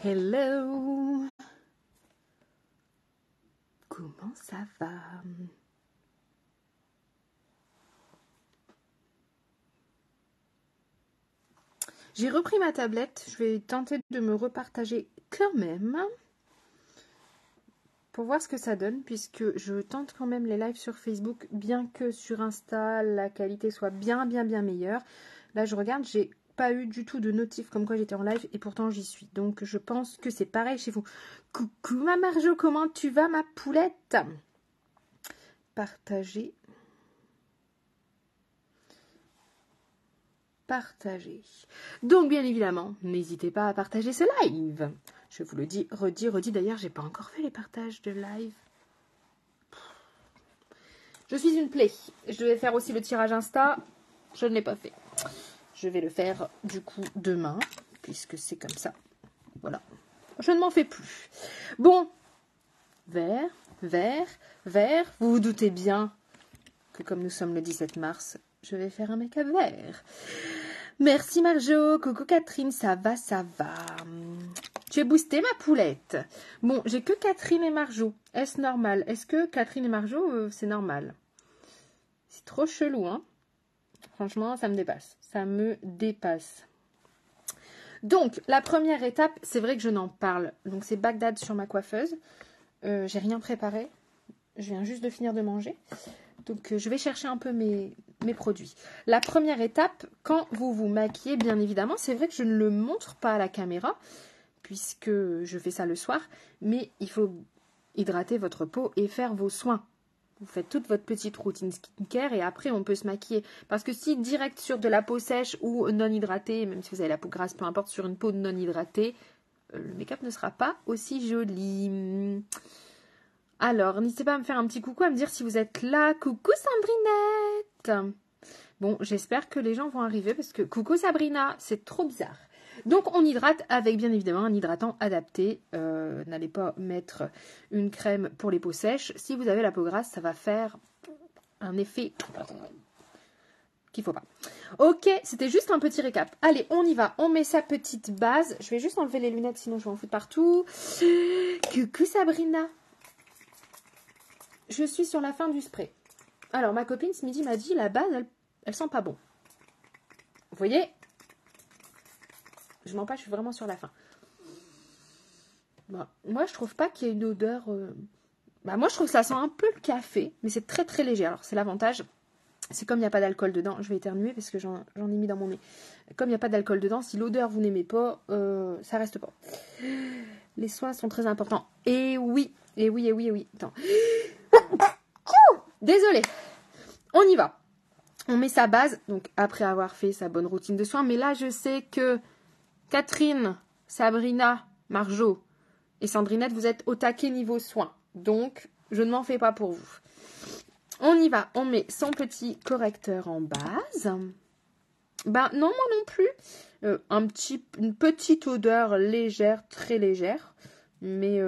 Hello. Comment ça va? J'ai repris ma tablette. Je vais tenter de me repartager quand même pour voir ce que ça donne, puisque je tente quand même les lives sur Facebook, bien que sur Insta, la qualité soit bien meilleure. Là, je regarde, j'ai pas eu du tout de notif comme quoi j'étais en live et pourtant j'y suis. Donc, je pense que c'est pareil chez vous. Coucou ma Marjo, comment tu vas ma poulette? Partager. Partager. Donc, bien évidemment, n'hésitez pas à partager ce live. Je vous le dis, redis. D'ailleurs, j'ai pas encore fait les partages de live. Je suis une plaie. Je devais faire aussi le tirage Insta. Je ne l'ai pas fait. Je vais le faire du coup demain, puisque c'est comme ça. Voilà. Je ne m'en fais plus. Bon. Vert. Vous vous doutez bien que comme nous sommes le 17 mars, je vais faire un make-up vert. Merci Marjo. Coucou Catherine, ça va. Tu es boostée ma poulette. Bon, j'ai que Catherine et Marjo. Est-ce normal? Est-ce que Catherine et Marjo, c'est normal? C'est trop chelou, hein? Franchement, ça me dépasse. Donc, la première étape, c'est vrai que je n'en parle. Donc, c'est Bagdad sur ma coiffeuse. J'ai rien préparé. Je viens juste de finir de manger. Donc, je vais chercher un peu mes produits. La première étape, quand vous vous maquillez, bien évidemment, c'est vrai que je ne le montre pas à la caméra, puisque je fais ça le soir, mais il faut hydrater votre peau et faire vos soins. Vous faites toute votre petite routine skincare et après on peut se maquiller. Parce que si direct sur de la peau sèche ou non hydratée, même si vous avez la peau grasse, peu importe, sur une peau non hydratée, le make-up ne sera pas aussi joli. Alors, n'hésitez pas à me faire un petit coucou, à me dire si vous êtes là. Coucou Sandrinette. Bon, j'espère que les gens vont arriver parce que coucou Sabrina, c'est trop bizarre. Donc, on hydrate avec bien évidemment un hydratant adapté. N'allez pas mettre une crème pour les peaux sèches. Si vous avez la peau grasse, ça va faire un effet qu'il faut pas. Ok, c'était juste un petit récap. Allez, on y va. On met sa petite base. Je vais juste enlever les lunettes, sinon je vais en foutre partout. Coucou Sabrina. Je suis sur la fin du spray. Alors, ma copine ce midi m'a dit, la base, elle sent pas bon. Vous voyez? Je mens pas, je suis vraiment sur la fin. Bon, moi, je trouve pas qu'il y ait une odeur... moi, je trouve que ça sent un peu le café, mais c'est très très léger. Alors, c'est l'avantage. C'est comme il n'y a pas d'alcool dedans. Je vais éternuer parce que j'en ai mis dans mon nez. Comme il n'y a pas d'alcool dedans, si l'odeur vous n'aimez pas, ça reste pas. Les soins sont très importants. Et oui. Attends. Désolée. On y va. On met sa base, donc après avoir fait sa bonne routine de soins. Mais là, je sais que Catherine, Sabrina, Marjo et Sandrinette, vous êtes au taquet niveau soins. Donc, je ne m'en fais pas pour vous. On y va. On met son petit correcteur en base. Ben non, moi non plus. Une petite odeur légère, très légère. Mais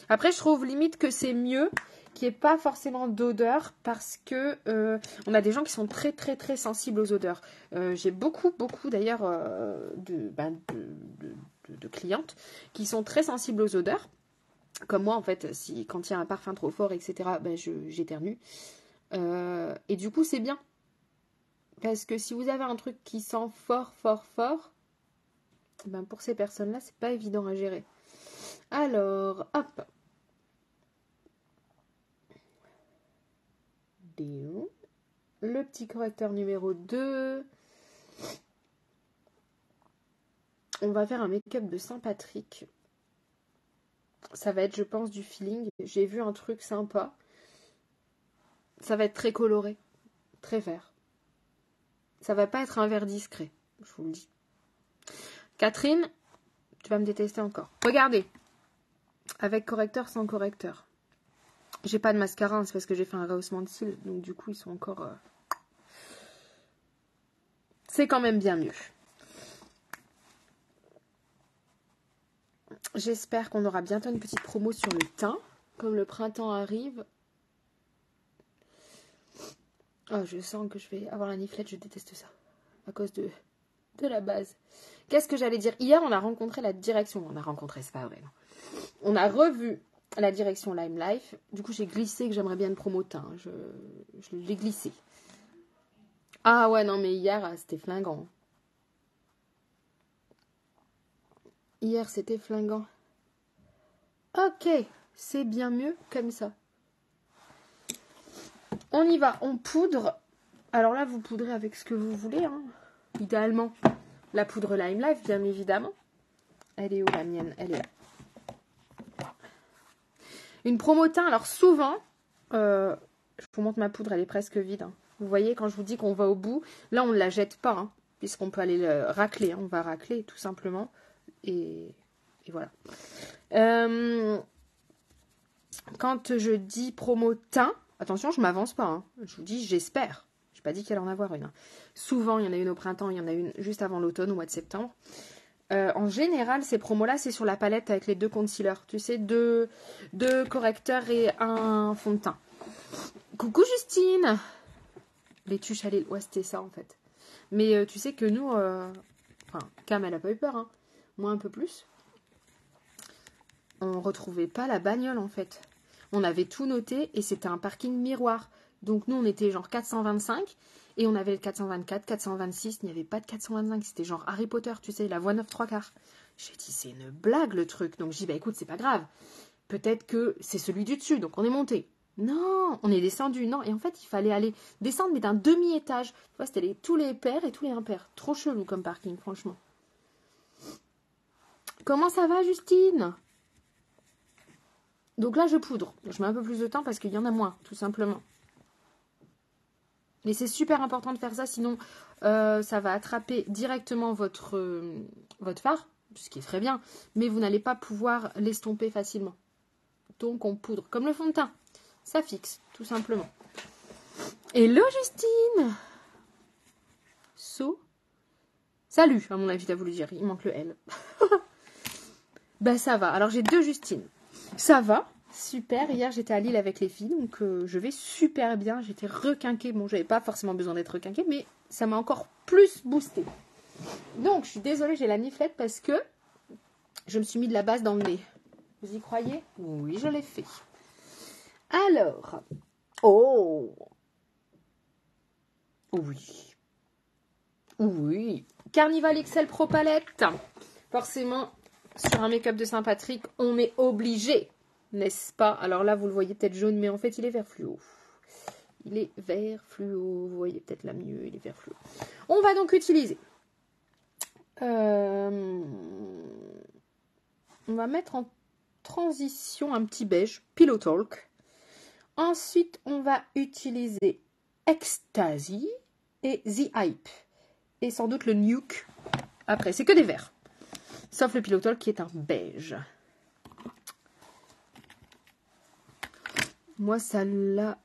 après, je trouve limite que c'est mieux qu'il n'y ait pas forcément d'odeur parce que on a des gens qui sont très très très sensibles aux odeurs. J'ai beaucoup d'ailleurs de clientes qui sont très sensibles aux odeurs. Comme moi en fait, quand il y a un parfum trop fort, etc., j'éternue. Et du coup, c'est bien. Parce que si vous avez un truc qui sent fort, pour ces personnes-là, c'est pas évident à gérer. Alors, hop. Le petit correcteur numéro 2. On va faire un make-up de Saint-Patrick. Ça va être, je pense, du feeling. J'ai vu un truc sympa. Ça va être très coloré. Très vert. Ça va pas être un vert discret. Je vous le dis. Catherine, tu vas me détester encore. Regardez. Avec correcteur, sans correcteur. J'ai pas de mascara, hein, c'est parce que j'ai fait un rehaussement de cils. Donc du coup, ils sont encore... C'est quand même bien mieux. J'espère qu'on aura bientôt une petite promo sur le teint. Comme le printemps arrive. Oh, je sens que je vais avoir la niflette. Je déteste ça. À cause de la base. Qu'est-ce que j'allais dire? Hier, on a rencontré la direction. On a rencontré, c'est pas vrai. Non. On a revu la direction Lime Life. Du coup, j'ai glissé que j'aimerais bien une promo teint. Je l'ai glissé. Ah ouais, non, mais hier, c'était flingant. Hier, c'était flingant. Ok, c'est bien mieux comme ça. On y va, on poudre. Alors là, vous poudrez avec ce que vous voulez. Hein. Idéalement, la poudre Lime Life, bien évidemment. Elle est où la mienne? Elle est là. Une promo teint, alors souvent, je vous montre ma poudre, elle est presque vide. Hein. Vous voyez, quand je vous dis qu'on va au bout, là, on ne la jette pas, hein, puisqu'on peut aller le racler. Hein. On va racler, tout simplement. Et voilà. Quand je dis promo teint, attention, je ne m'avance pas. Hein. Je vous dis, j'espère. Je n'ai pas dit qu'il allait en avoir une. Hein. Souvent, il y en a une au printemps, il y en a une juste avant l'automne, au mois de septembre. En général, ces promos-là, c'est sur la palette avec les 2 concealers. Tu sais, deux correcteurs et un fond de teint. Coucou Justine! Les tuches à l'île. Ouais, c'était ça en fait. Mais tu sais que nous... Enfin, Cam, elle a pas eu peur. Hein. Moi, un peu plus. On retrouvait pas la bagnole en fait. On avait tout noté et c'était un parking miroir. Donc nous, on était genre 425 et on avait le 424, 426. Il n'y avait pas de 425. C'était genre Harry Potter, tu sais, la voie 9 3/4. J'ai dit, c'est une blague le truc. Donc j'ai dit, bah écoute, c'est pas grave. Peut-être que c'est celui du dessus. Donc on est monté. Non, on est descendu. Non, et en fait, il fallait aller descendre, mais d'un demi-étage. Tu vois, c'était tous les pairs et tous les impairs. Trop chelou comme parking, franchement. Comment ça va, Justine? Donc là, je poudre. Je mets un peu plus de temps parce qu'il y en a moins, tout simplement. Mais c'est super important de faire ça, sinon ça va attraper directement votre fard, ce qui est très bien, mais vous n'allez pas pouvoir l'estomper facilement. Donc on poudre, comme le fond de teint. Ça fixe, tout simplement. Hello Justine! Salut, à mon avis, t'as voulu dire, il manque le L. Bah ça va, alors j'ai 2 Justines. Ça va, super, hier j'étais à Lille avec les filles, donc je vais super bien, j'étais requinquée. Bon, j'avais pas forcément besoin d'être requinquée, mais ça m'a encore plus boosté. Donc, je suis désolée, j'ai la niflette parce que je me suis mis de la base dans le nez. Vous y croyez? Oui, je l'ai fait. Alors, oh, oui, oui, Carnival XL Pro Palette. Forcément, sur un make-up de Saint-Patrick, on est obligé, n'est-ce pas? Alors là, vous le voyez peut-être jaune, mais en fait, il est vert fluo. Il est vert fluo, vous voyez peut-être là mieux, il est vert fluo. On va donc utiliser. On va mettre en transition un petit beige, Pillow Talk. Ensuite, on va utiliser Ecstasy et The Hype. Et sans doute le Nuke. Après, c'est que des verts. Sauf le Pillow Talk qui est un beige. Moi, ça l'a...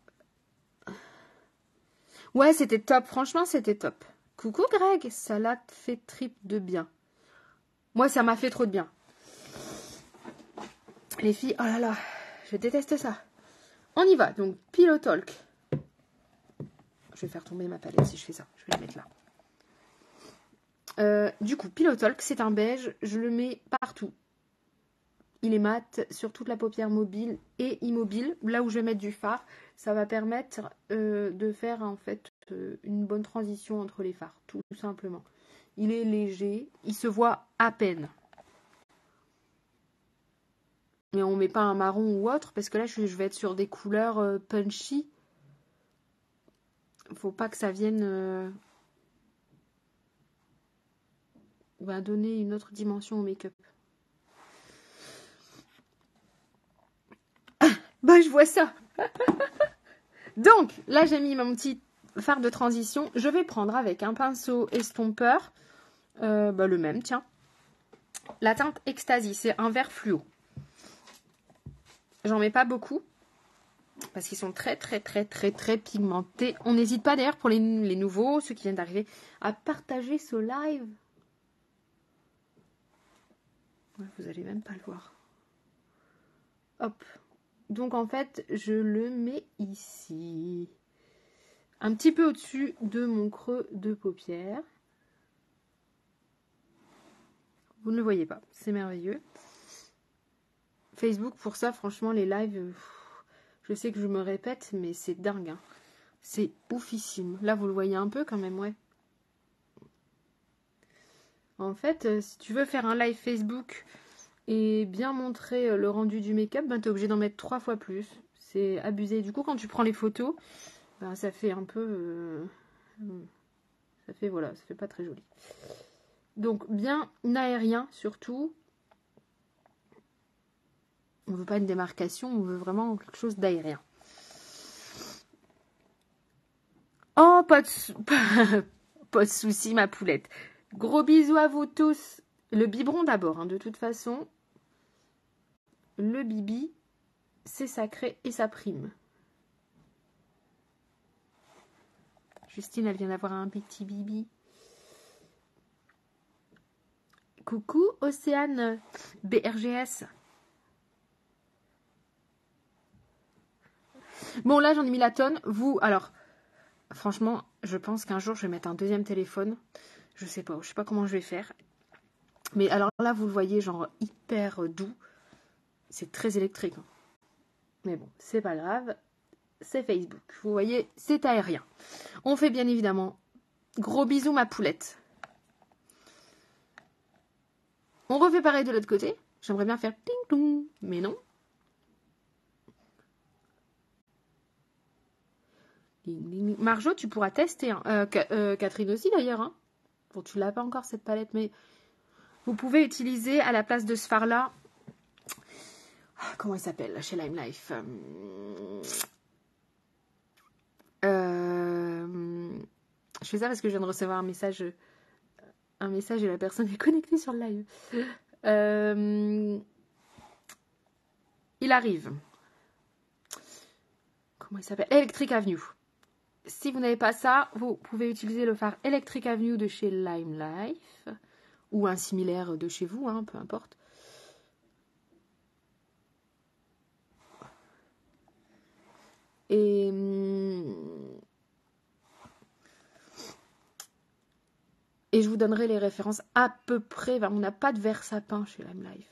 Ouais, c'était top. Franchement, c'était top. Coucou Greg, ça l'a fait trip de bien. Moi, ça m'a fait trop de bien. Les filles, oh là là, je déteste ça. On y va. Donc, Pillow Talk. Je vais faire tomber ma palette si je fais ça. Je vais la mettre là. Du coup, Pillow Talk, c'est un beige. Je le mets partout. Il est mat sur toute la paupière mobile et immobile. Là où je vais mettre du fard, ça va permettre de faire en fait une bonne transition entre les fards, tout simplement. Il est léger, il se voit à peine. Mais on ne met pas un marron ou autre, parce que là je vais être sur des couleurs punchy. Faut pas que ça vienne donner une autre dimension au make-up. Bah je vois ça. Donc là j'ai mis mon petit fard de transition. Je vais prendre avec un pinceau estompeur, le même, tiens. La teinte Ecstasy, c'est un vert fluo. J'en mets pas beaucoup. Parce qu'ils sont très pigmentés. On n'hésite pas d'ailleurs pour les nouveaux, ceux qui viennent d'arriver, à partager ce live. Ouais, vous allez même pas le voir. Hop. Donc en fait, je le mets ici. Un petit peu au-dessus de mon creux de paupière. Vous ne le voyez pas. C'est merveilleux. Facebook, pour ça, franchement, les lives, je sais que je me répète, mais c'est dingue. Hein. C'est oufissime. Là, vous le voyez un peu quand même, ouais. En fait, si tu veux faire un live Facebook et bien montrer le rendu du make-up, ben, tu es obligé d'en mettre 3 fois plus. C'est abusé. Du coup, quand tu prends les photos, ben, ça fait un peu... ça fait, voilà, ça fait pas très joli. Donc, bien aérien, surtout. On veut pas une démarcation, on veut vraiment quelque chose d'aérien. Oh, pas de souci, ma poulette. Gros bisous à vous tous. Le biberon d'abord, hein, de toute façon. Le bibi, c'est sacré et ça prime. Justine, elle vient d'avoir un petit bibi. Coucou, Océane BRGS. Bon, là, j'en ai mis la tonne. Vous, alors, franchement, je pense qu'un jour, je vais mettre un deuxième téléphone. Je sais pas comment je vais faire. Mais alors là, vous le voyez, genre hyper doux. C'est très électrique. Hein. Mais bon, c'est pas grave. C'est Facebook. Vous voyez, c'est aérien. On fait bien évidemment. Gros bisous, ma poulette. On refait pareil de l'autre côté. J'aimerais bien faire ting-tong, mais non. Marjo, tu pourras tester. Hein. Catherine aussi d'ailleurs. Hein. Bon, tu l'as pas encore cette palette, mais vous pouvez utiliser à la place de ce fard-là. Comment il s'appelle chez Lime Life Je fais ça parce que je viens de recevoir un message et la personne est connectée sur le live. Il arrive. Comment il s'appelle? Electric Avenue. Si vous n'avez pas ça, vous pouvez utiliser le fard Electric Avenue de chez Lime Life ou un similaire de chez vous, hein, peu importe. Et je vous donnerai les références à peu près. On n'a pas de verre sapin chez Lime Life.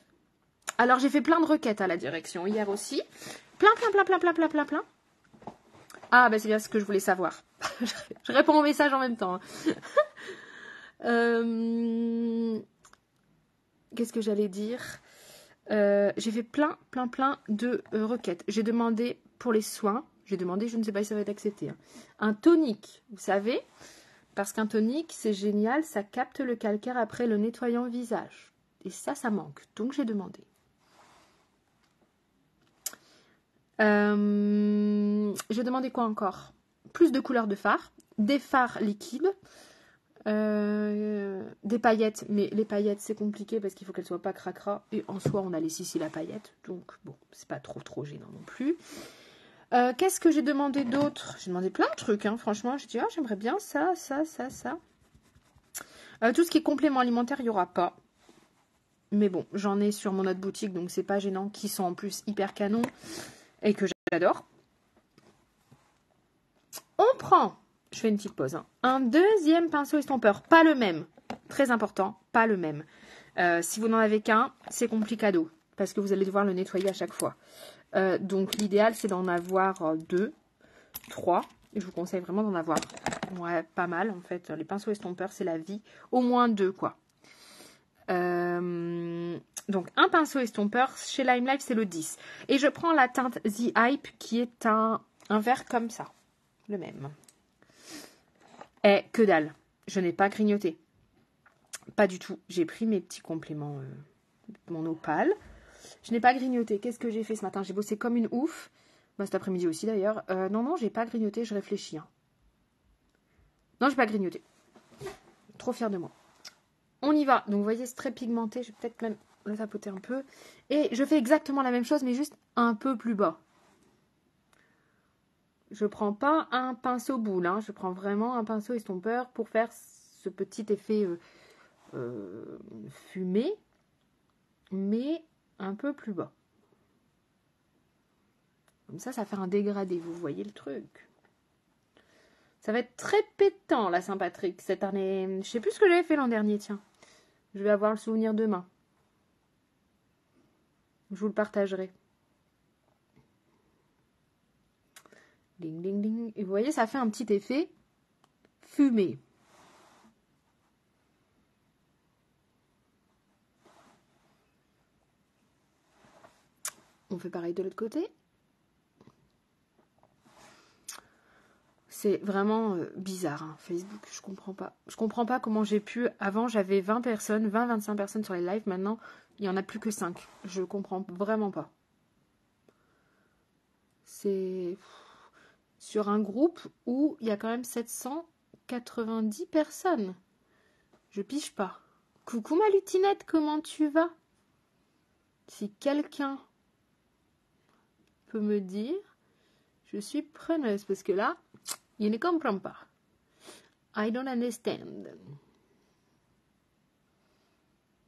Alors, j'ai fait plein de requêtes à la direction hier aussi. Plein. Ah, bah c'est bien ce que je voulais savoir. Je réponds au message en même temps. Qu'est-ce que j'allais dire? J'ai fait plein de requêtes. J'ai demandé pour les soins. J'ai demandé, je ne sais pas si ça va être accepté. Hein, un tonique, vous savez? Parce qu'un tonique, c'est génial. Ça capte le calcaire après le nettoyant visage. Et ça manque. Donc, j'ai demandé. J'ai demandé quoi encore? Plus de couleurs de fard, des fards liquides, des paillettes, mais les paillettes c'est compliqué parce qu'il faut qu'elles soient pas cracra et en soi on a les Sicile à paillettes, donc bon, c'est pas trop gênant non plus. Qu'est-ce que j'ai demandé d'autre? J'ai demandé plein de trucs, hein, franchement, j'ai dit oh, j'aimerais bien ça. Tout ce qui est complément alimentaire, il n'y aura pas. Mais bon, j'en ai sur mon autre boutique, donc c'est pas gênant, qui sont en plus hyper canons et que j'adore. On prend, je fais une petite pause, hein, un deuxième pinceau estompeur, pas le même, très important, pas le même. Si vous n'en avez qu'un, c'est complicado, parce que vous allez devoir le nettoyer à chaque fois. Donc l'idéal, c'est d'en avoir 2, 3, et je vous conseille vraiment d'en avoir pas mal, en fait. Les pinceaux estompeurs, c'est la vie, au moins 2, quoi. Donc un pinceau estompeur, chez Lime Life, c'est le 10. Et je prends la teinte The Hype, qui est un vert comme ça. Le même. Et que dalle. Je n'ai pas grignoté. Pas du tout. J'ai pris mes petits compléments, mon opale. Je n'ai pas grignoté. Qu'est-ce que j'ai fait ce matin? J'ai bossé comme une ouf. Bah, cet après-midi aussi d'ailleurs. Non, j'ai pas grignoté. Je réfléchis. Hein. Non, j'ai pas grignoté. Trop fière de moi. On y va. Donc, vous voyez, c'est très pigmenté. Je vais peut-être même le tapoter un peu. Et je fais exactement la même chose, mais juste un peu plus bas. Je prends pas un pinceau boule, hein. Je prends vraiment un pinceau estompeur pour faire ce petit effet fumé, mais un peu plus bas. Comme ça fait un dégradé, vous voyez le truc. Ça va être très pétant la Saint-Patrick cette année. Je sais plus ce que j'avais fait l'an dernier, tiens. Je vais avoir le souvenir demain. Je vous le partagerai. Ding, ding, ding. Et vous voyez, ça fait un petit effet fumé. On fait pareil de l'autre côté. C'est vraiment bizarre, hein, Facebook. Je comprends pas. Je comprends pas comment j'ai pu... Avant, j'avais 20 personnes, 20-25 personnes sur les lives. Maintenant, il n'y en a plus que 5. Je comprends vraiment pas. C'est sur un groupe où il y a quand même 790 personnes. Je pige pas. Coucou ma lutinette, comment tu vas? Si quelqu'un peut me dire, je suis preneuse parce que là, il ne comprend pas. I don't understand.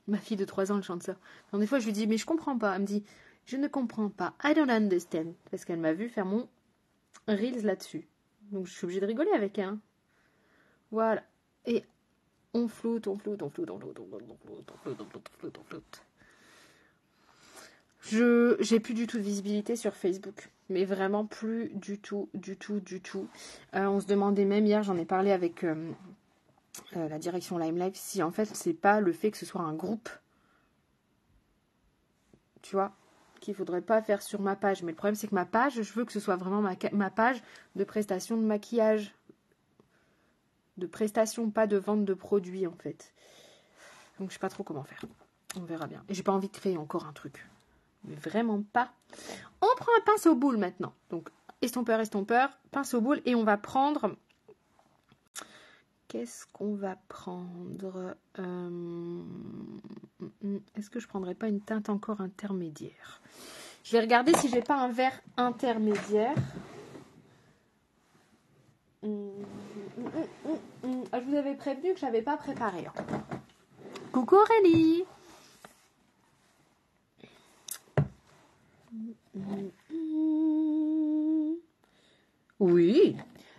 Ma fille de 3 ans, elle chante ça. Donc, des fois, je lui dis, mais je comprends pas. Elle me dit, je ne comprends pas. I don't understand. Parce qu'elle m'a vu faire mon Reels là-dessus. Donc, je suis obligée de rigoler avec elle. Hein. Voilà. Et on floute, on floute, on floute, on floute, on floute, on floute, on floute, on floute, on floute, on floute. J'ai plus du tout de visibilité sur Facebook. Mais vraiment plus du tout, du tout, du tout. On se demandait même hier, j'en ai parlé avec la direction Lime Life, si en fait c'est pas le fait que ce soit un groupe, tu vois, qu'il faudrait pas faire sur ma page. Mais le problème c'est que ma page, je veux que ce soit vraiment ma page de prestation de maquillage. De prestation, pas de vente de produits en fait. Donc je sais pas trop comment faire. On verra bien. Et j'ai pas envie de créer encore un truc. Mais vraiment pas. On prend un pinceau boule maintenant. Donc estompeur, pinceau boule. Et on va prendre... Qu'est-ce qu'on va prendre Est-ce que je prendrais pas une teinte encore intermédiaire? Je vais regarder si j'ai pas un vert intermédiaire. Je vous avais prévenu que j'avais pas préparé. Coucou Aurélie. Oui.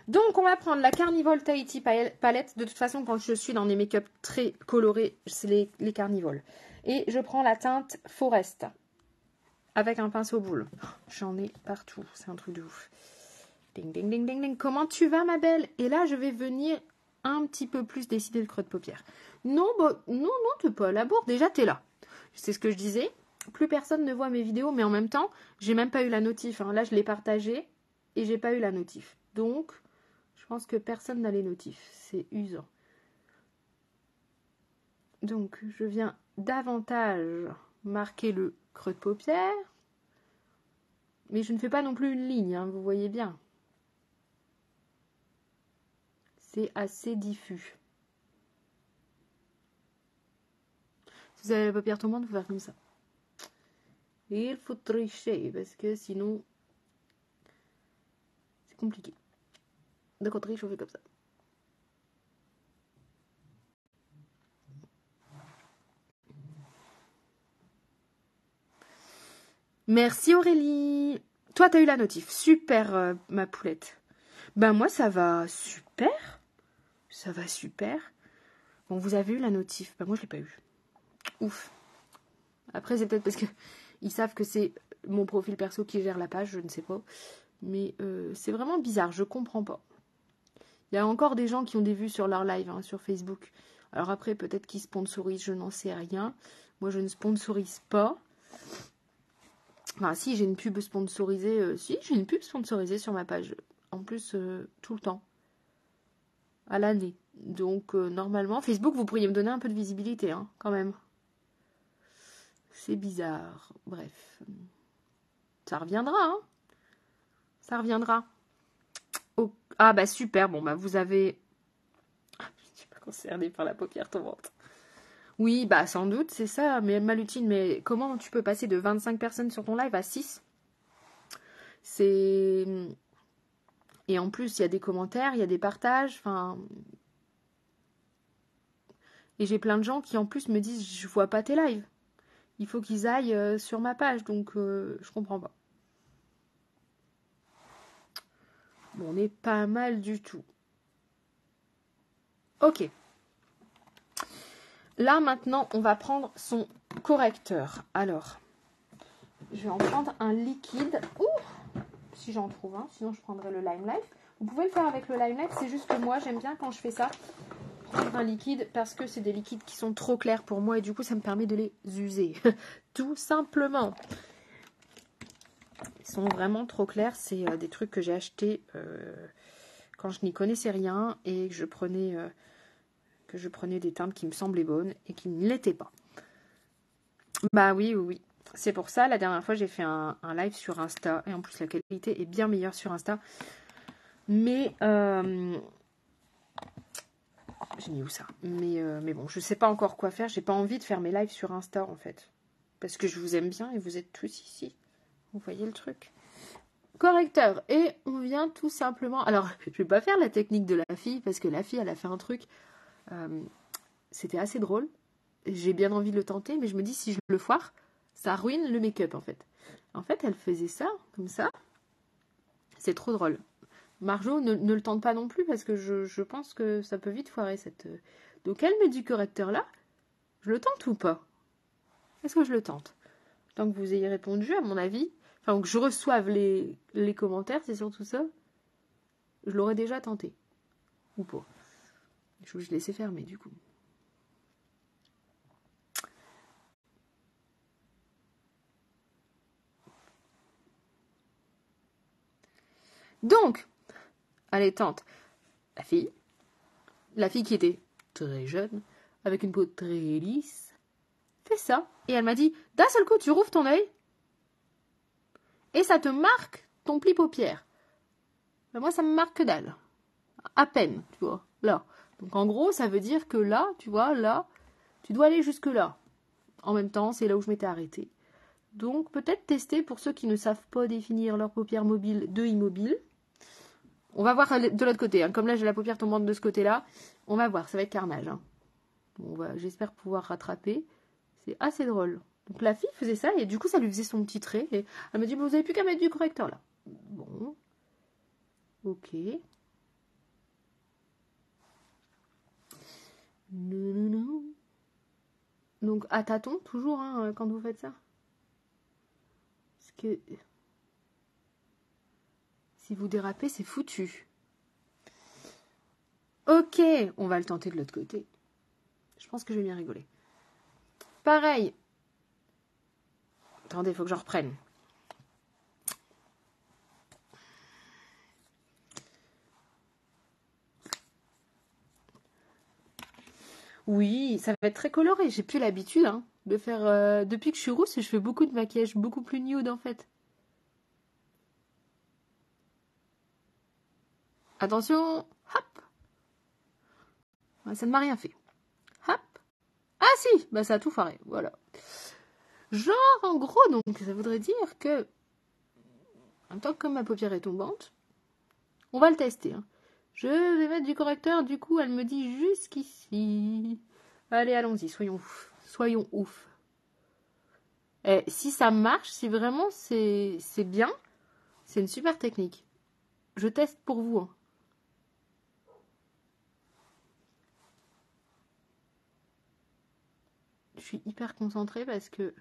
Donc on va prendre la Carnival Tahiti palette. De toute façon, quand je suis dans des make-up très colorés, c'est les Carnival. Et je prends la teinte Forest avec un pinceau boule. J'en ai partout, c'est un truc de ouf. Ding, ding, ding, ding, ding. Comment tu vas, ma belle? Et là, je vais venir un petit peu plus décider le creux de paupière. Non, non, t'es pas à la bourre. Déjà, t'es là. C'est ce que je disais. Plus personne ne voit mes vidéos, mais en même temps, j'ai même pas eu la notif. Hein. Là, je l'ai partagé et j'ai pas eu la notif. Donc, je pense que personne n'a les notifs. C'est usant. Donc, je viens davantage marquer le creux de paupière. Mais je ne fais pas non plus une ligne, hein, vous voyez bien. C'est assez diffus. Si vous avez la paupière tombante, vous faire comme ça. Et il faut tricher, parce que sinon, c'est compliqué. Donc on triche, on fait comme ça. Merci Aurélie. Toi, t'as eu la notif. Super, ma poulette. Ben moi, ça va super. Ça va super. Bon, vous avez eu la notif. Ben moi, je l'ai pas eu. Ouf. Après, c'est peut-être parce que ils savent que c'est mon profil perso qui gère la page, je ne sais pas. Mais c'est vraiment bizarre, je comprends pas. Il y a encore des gens qui ont des vues sur leur live, hein, sur Facebook. Alors après, peut-être qu'ils sponsorisent, je n'en sais rien. Moi, je ne sponsorise pas. Enfin, si, j'ai une pub sponsorisée. Si, j'ai une pub sponsorisée sur ma page. En plus, tout le temps. À l'année. Donc, normalement, Facebook, vous pourriez me donner un peu de visibilité, hein, quand même. C'est bizarre. Bref. Ça reviendra, hein. Ça reviendra. Oh. Ah, bah super. Bon, bah vous avez... Je ne suis pas concernée par la paupière tombante. Oui, bah sans doute, c'est ça. Mais Malutine, mais comment tu peux passer de 25 personnes sur ton live à 6? C'est... Et en plus, il y a des commentaires, il y a des partages, enfin... Et j'ai plein de gens qui en plus me disent, je vois pas tes lives. Il faut qu'ils aillent sur ma page, donc je comprends pas. Bon, on est pas mal du tout. Ok. là, maintenant, on va prendre son correcteur. Alors, je vais en prendre un liquide. Ouh, si j'en trouve un, sinon je prendrai le Lime Life. Vous pouvez le faire avec le Lime Life, c'est juste que moi, j'aime bien quand je fais ça, prendre un liquide parce que c'est des liquides qui sont trop clairs pour moi et du coup, ça me permet de les user. Tout simplement. Ils sont vraiment trop clairs. C'est des trucs que j'ai achetés quand je n'y connaissais rien et que je prenais des teintes qui me semblaient bonnes et qui ne l'étaient pas. Bah oui, oui, oui. C'est pour ça, la dernière fois, j'ai fait un live sur Insta. Et en plus, la qualité est bien meilleure sur Insta. Mais... j'ai mis où ça, mais bon, je sais pas encore quoi faire. J'ai pas envie de faire mes lives sur Insta, en fait. Parce que je vous aime bien et vous êtes tous ici. Vous voyez le truc. Correcteur. Et on vient tout simplement... Alors, je vais pas faire la technique de la fille, parce que la fille, elle a fait un truc... c'était assez drôle. J'ai bien envie de le tenter, mais je me dis, si je le foire, ça ruine le make-up, en fait. En fait, elle faisait ça, comme ça. C'est trop drôle. Marjo, ne le tente pas non plus, parce que je pense que ça peut vite foirer cette... Donc, elle met du correcteur là. Je le tente ou pas? Est-ce que je le tente? Tant que vous ayez répondu, à mon avis, enfin, que je reçoive les commentaires, c'est surtout ça. Je l'aurais déjà tenté. Ou pas. Je laissais fermer, du coup. Donc, allez, tente. La fille qui était très jeune, avec une peau très lisse, fait ça. Et elle m'a dit, d'un seul coup, tu rouvres ton œil et ça te marque ton pli paupière. Ben moi, ça me marque que dalle. À peine, tu vois, là. Donc, en gros, ça veut dire que là, tu vois, là, tu dois aller jusque là. En même temps, c'est là où je m'étais arrêtée. Donc, peut-être tester pour ceux qui ne savent pas définir leur paupière mobile de immobile. On va voir de l'autre côté. Hein. Comme là, j'ai la paupière tombante de ce côté-là. On va voir, ça va être carnage. Hein. Bon, j'espère pouvoir rattraper. C'est assez drôle. Donc, la fille faisait ça et du coup, ça lui faisait son petit trait. Et elle me dit, vous n'avez plus qu'à mettre du correcteur là. Bon. Ok. Non. Donc, à tâtons, toujours, hein, quand vous faites ça. Parce que... si vous dérapez, c'est foutu. Ok, on va le tenter de l'autre côté. Je pense que je vais bien rigoler. Pareil. Attendez, il faut que j'en reprenne. Oui, ça va être très coloré. J'ai plus l'habitude de faire... depuis que je suis rousse, je fais beaucoup de maquillage, beaucoup plus nude en fait. Attention, hop. Ça ne m'a rien fait. Hop. Ah si, bah ça a tout foiré, voilà. Genre, en gros, donc, ça voudrait dire que, en tant que ma paupière est tombante, on va le tester. Hein. Je vais mettre du correcteur, du coup, elle me dit jusqu'ici. Allez, allons-y, soyons ouf. Soyons ouf. Et si ça marche, si vraiment c'est bien, c'est une super technique. Je teste pour vous. Hein. Je suis hyper concentrée parce que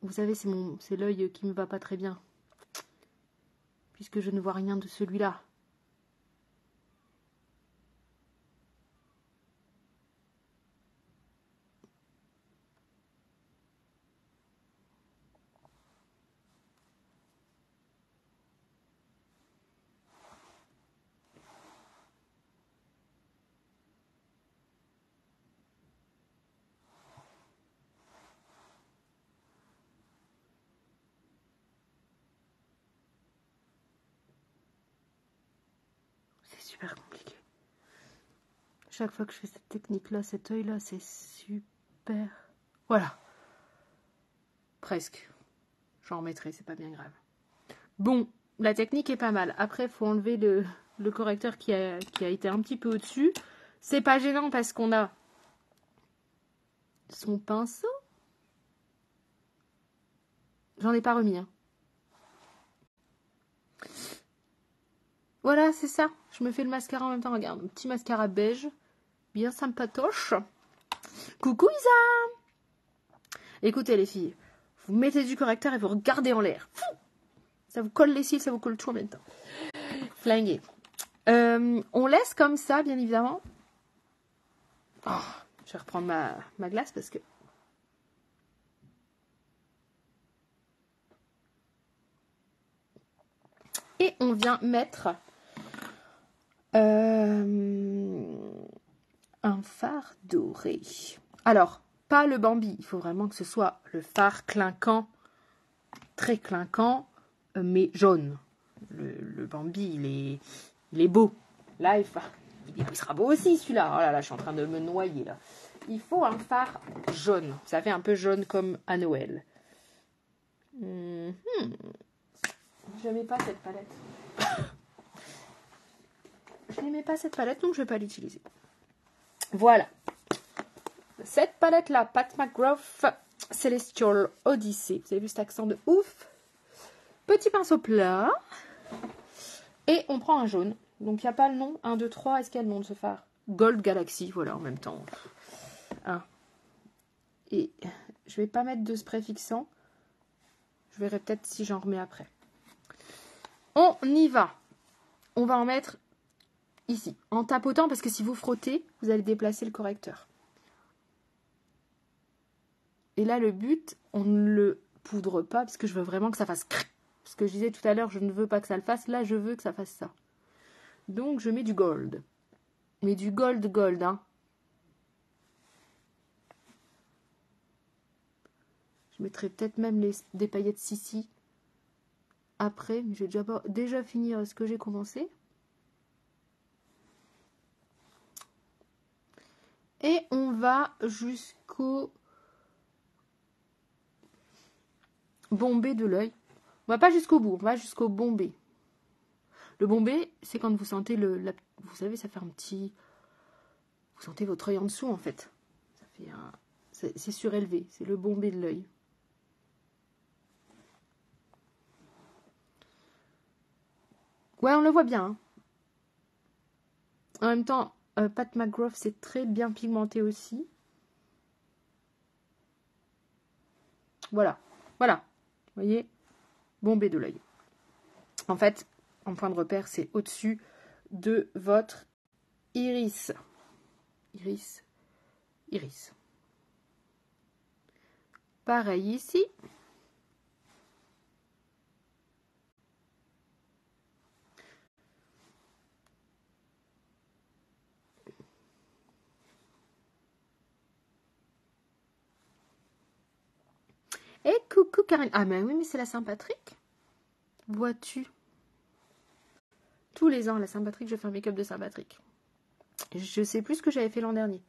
vous savez, c'est l'œil qui me va pas très bien. Puisque je ne vois rien de celui-là. C'est super compliqué. Chaque fois que je fais cette technique-là, cet œil-là, c'est super... Voilà. Presque. J'en remettrai, c'est pas bien grave. Bon, la technique est pas mal. Après, il faut enlever le correcteur qui a été un petit peu au-dessus. C'est pas gênant parce qu'on a son pinceau. J'en ai pas remis. Hein. Voilà, c'est ça. Je me fais le mascara en même temps. Regarde, un petit mascara beige. bien sympatoche. Coucou Isa! Écoutez les filles, vous mettez du correcteur et vous regardez en l'air. Ça vous colle les cils, ça vous colle tout en même temps. Flingué. On laisse comme ça, bien évidemment. Oh, je vais reprendre ma glace parce que... Et on vient mettre un phare doré. Alors, pas le Bambi. Il faut vraiment que ce soit le phare clinquant, très clinquant, mais jaune. Le Bambi, il est beau. Là, il sera beau aussi, celui-là. Oh là là, je suis en train de me noyer, là. Il faut un phare jaune. Ça fait un peu jaune comme à Noël. Je n'aimais pas cette palette. Je n'aimais pas cette palette, donc je ne vais pas l'utiliser. Voilà. Cette palette-là, Pat McGrath Celestial Odyssey. Vous avez vu cet accent de ouf. Petit pinceau plat. Et on prend un jaune. Donc, il n'y a pas le nom. 1, 2, 3. Est-ce qu'il y a le nom de ce phare? Gold Galaxy. Voilà, en même temps. Et je ne vais pas mettre de spray fixant. Je verrai peut-être si j'en remets après. On y va. On va en mettre ici. En tapotant, parce que si vous frottez, vous allez déplacer le correcteur. Et là, le but, on ne le poudre pas, parce que je veux vraiment que ça fasse... Ce que je disais tout à l'heure, je ne veux pas que ça le fasse. Là, je veux que ça fasse ça. Donc, je mets du gold. Mais du gold, hein. Je mettrai peut-être même des paillettes Sissi après. Mais je vais déjà finir ce que j'ai commencé. Et on va jusqu'au bombé de l'œil. On va pas jusqu'au bout, on va jusqu'au bombé. Le bombé, c'est quand vous sentez vous savez, ça fait un petit... Vous sentez votre œil en dessous, en fait. Ça fait un... C'est surélevé, c'est le bombé de l'œil. Ouais, on le voit bien. Hein. En même temps, Pat McGrath, c'est très bien pigmenté aussi. Voilà. Voilà. Vous voyez? Bombé de l'œil. En fait, en point de repère, c'est au-dessus de votre iris. Iris. Pareil ici. Et coucou Karine. Ah mais oui, mais c'est la Saint-Patrick. Vois-tu? Tous les ans, la Saint-Patrick, je fais un make-up de Saint-Patrick. Je sais plus ce que j'avais fait l'an dernier.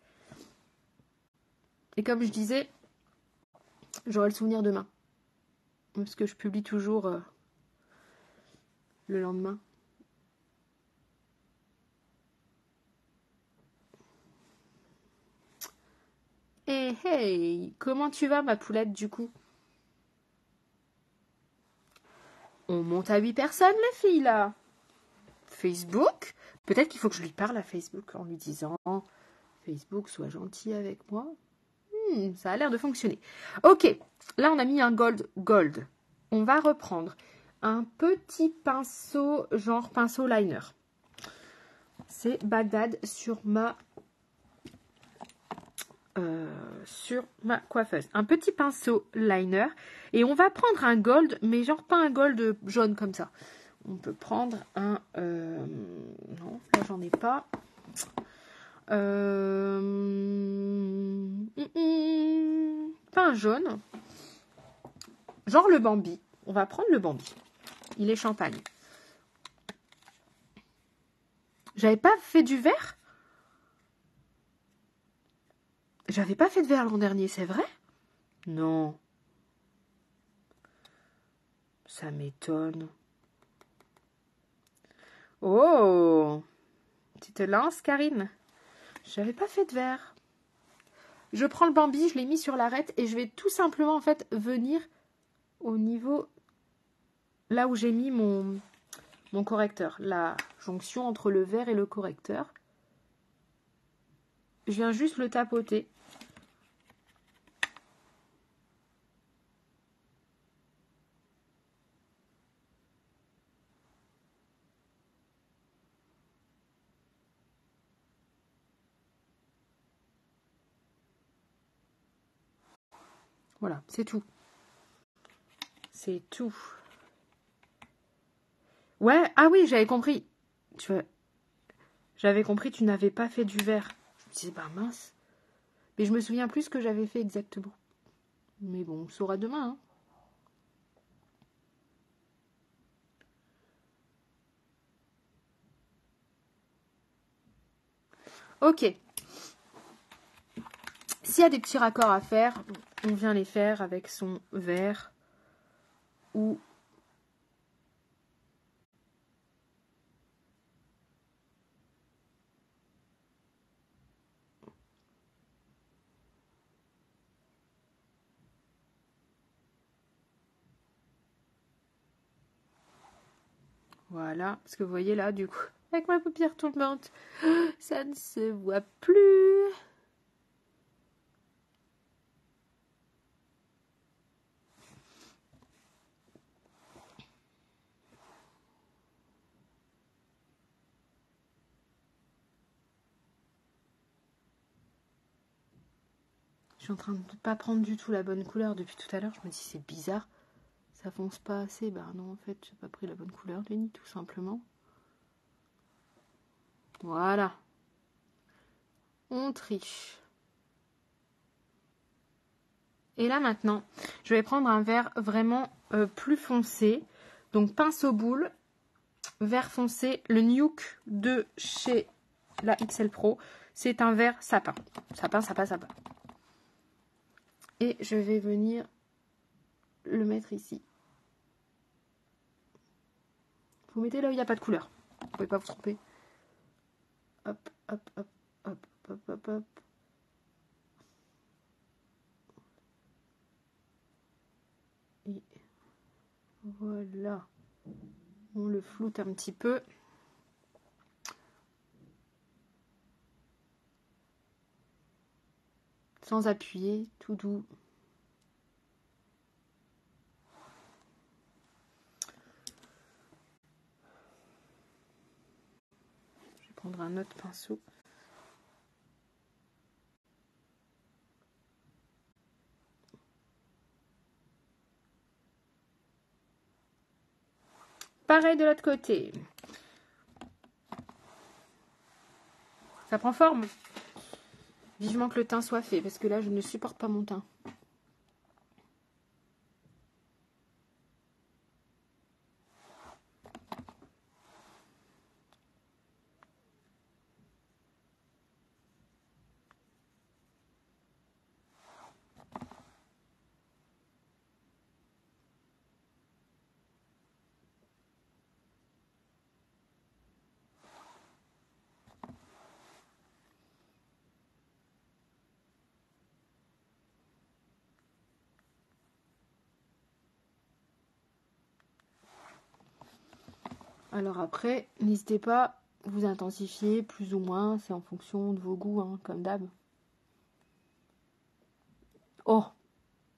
Et comme je disais, j'aurai le souvenir demain. Parce que je publie toujours le lendemain. Hey, comment tu vas ma poulette du coup? On monte à 8 personnes les filles là. Facebook? Peut-être qu'il faut que je lui parle à Facebook en lui disant Facebook, sois gentil avec moi. Ça a l'air de fonctionner. Ok, là on a mis un gold. On va reprendre un petit pinceau, genre pinceau liner. C'est Bagdad sur ma coiffeuse. Un petit pinceau liner. Et on va prendre un gold, mais genre pas un gold jaune comme ça. On peut prendre un... non, là j'en ai pas. Pas un jaune. Genre le Bambi. On va prendre le Bambi. Il est champagne. J'avais pas fait du vert? J'avais pas fait de vert l'an dernier, c'est vrai? Non. Ça m'étonne. Oh! Tu te lances, Karine? J'avais pas fait de vert. Je prends le Bambi, je l'ai mis sur l'arête et je vais tout simplement en fait venir au niveau là où j'ai mis mon correcteur. La jonction entre le vert et le correcteur. Je viens juste le tapoter. Voilà, c'est tout. C'est tout. Ouais, ah oui, j'avais compris. J'avais compris, tu n'avais pas fait du vert. Je me disais, bah mince. Mais je me souviens plus ce que j'avais fait exactement. Mais bon, on saura demain. Hein. Ok. S'il y a des petits raccords à faire, on vient les faire avec son vert ou... Voilà, parce que vous voyez là, du coup, avec ma paupière tombante, ça ne se voit plus. Je suis en train de ne pas prendre du tout la bonne couleur depuis tout à l'heure. Je me dis, c'est bizarre, ça fonce pas assez. Bah non, en fait, j'ai pas pris la bonne couleur, Lenny, tout simplement. Voilà. On triche. Et là maintenant, je vais prendre un vert vraiment plus foncé. Donc pinceau boule, vert foncé, le Nuke de chez la XL Pro. C'est un vert sapin. Sapin, sapin, sapin. Et je vais venir le mettre ici. Vous mettez là où il n'y a pas de couleur. Vous ne pouvez pas vous tromper. Hop, hop, hop, hop, hop, hop, hop. Et voilà. On le floute un petit peu. Sans appuyer, tout doux. Je vais prendre un autre pinceau. Pareil de l'autre côté. Ça prend forme. Vivement que le teint soit fait, parce que là, je ne supporte pas mon teint. Alors après, n'hésitez pas, vous intensifiez plus ou moins, c'est en fonction de vos goûts, hein, comme d'hab. Oh,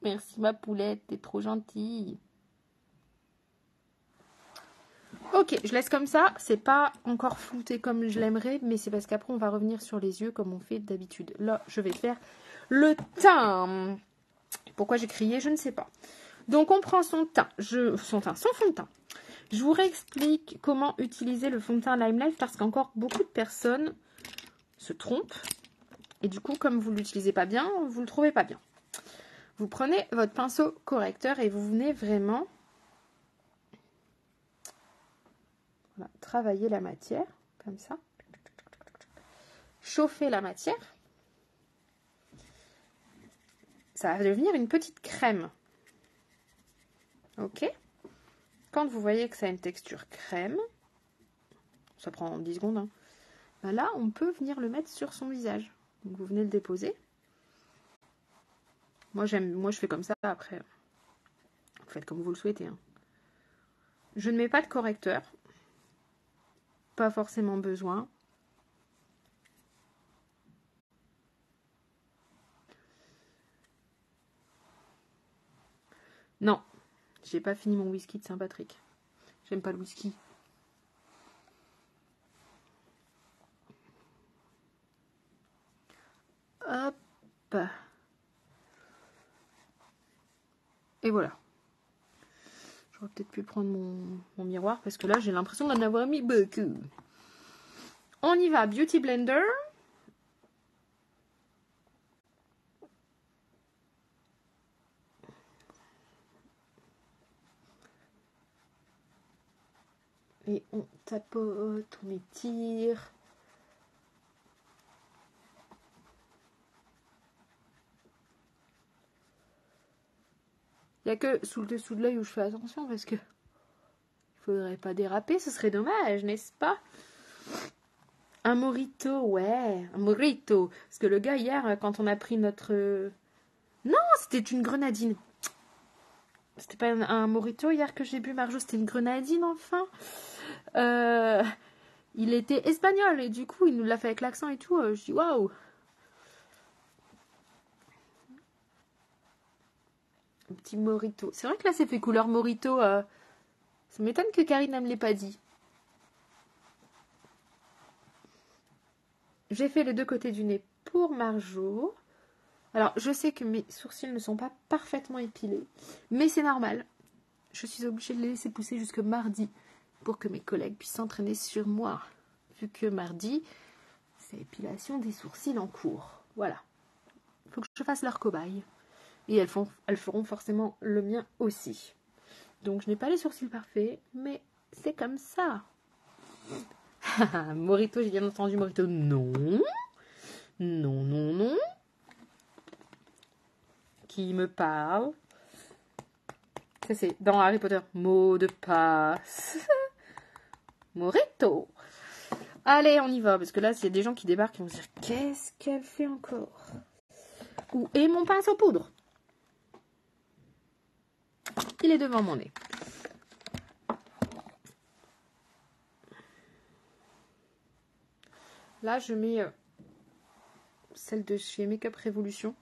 merci ma poulette, t'es trop gentille. Ok, je laisse comme ça, c'est pas encore flouté comme je l'aimerais, mais c'est parce qu'après on va revenir sur les yeux comme on fait d'habitude. Là, je vais faire le teint. Pourquoi j'ai crié, je ne sais pas. Donc on prend son teint, son fond de teint. Je vous réexplique comment utiliser le fond de teint Lime Life parce qu'encore beaucoup de personnes se trompent. Et du coup, comme vous ne l'utilisez pas bien, vous ne le trouvez pas bien. Vous prenez votre pinceau correcteur et vous venez vraiment travailler la matière, comme ça. Chauffer la matière. Ça va devenir une petite crème. Ok ? Quand vous voyez que ça a une texture crème, ça prend 10 secondes, hein, ben là, on peut venir le mettre sur son visage. Donc, vous venez le déposer. Moi, je fais comme ça, après. Vous faites comme vous le souhaitez. Hein. Je ne mets pas de correcteur. Pas forcément besoin. Non, j'ai pas fini mon whisky de Saint-Patrick. J'aime pas le whisky. Hop. Et voilà. J'aurais peut-être pu prendre mon miroir parce que là, j'ai l'impression d'en avoir mis beaucoup. On y va, Beauty Blender. Et on tapote, on étire. Il n'y a que sous le dessous de l'œil où je fais attention parce que il faudrait pas déraper, ce serait dommage, n'est-ce pas? Un mojito, ouais, un mojito. Parce que le gars, hier, quand on a pris notre... Non, c'était une grenadine. C'était pas un mojito hier que j'ai bu, Marjo, c'était une grenadine, enfin. Il était espagnol et du coup, il nous l'a fait avec l'accent et tout. Je dis, waouh. Un petit mojito. C'est vrai que là, c'est fait couleur mojito. Ça m'étonne que Karine ne me l'ait pas dit. J'ai fait les deux côtés du nez pour Marjo. Alors, je sais que mes sourcils ne sont pas parfaitement épilés, mais c'est normal. Je suis obligée de les laisser pousser jusque mardi pour que mes collègues puissent s'entraîner sur moi. Vu que mardi, c'est épilation des sourcils en cours. Voilà. Il faut que je fasse leur cobaye. Et elles feront forcément le mien aussi. Donc, je n'ai pas les sourcils parfaits, mais c'est comme ça. Morito, j'ai bien entendu Morito. Non. Non, non, non. Qui me parle? Ça, c'est dans Harry Potter. Mot de passe. Morito. Allez, on y va. Parce que là, s'il y a des gens qui débarquent, ils vont se dire, qu'est-ce qu'elle fait encore? Où est mon pinceau poudre? Il est devant mon nez. Là, je mets celle de chez Makeup Revolution.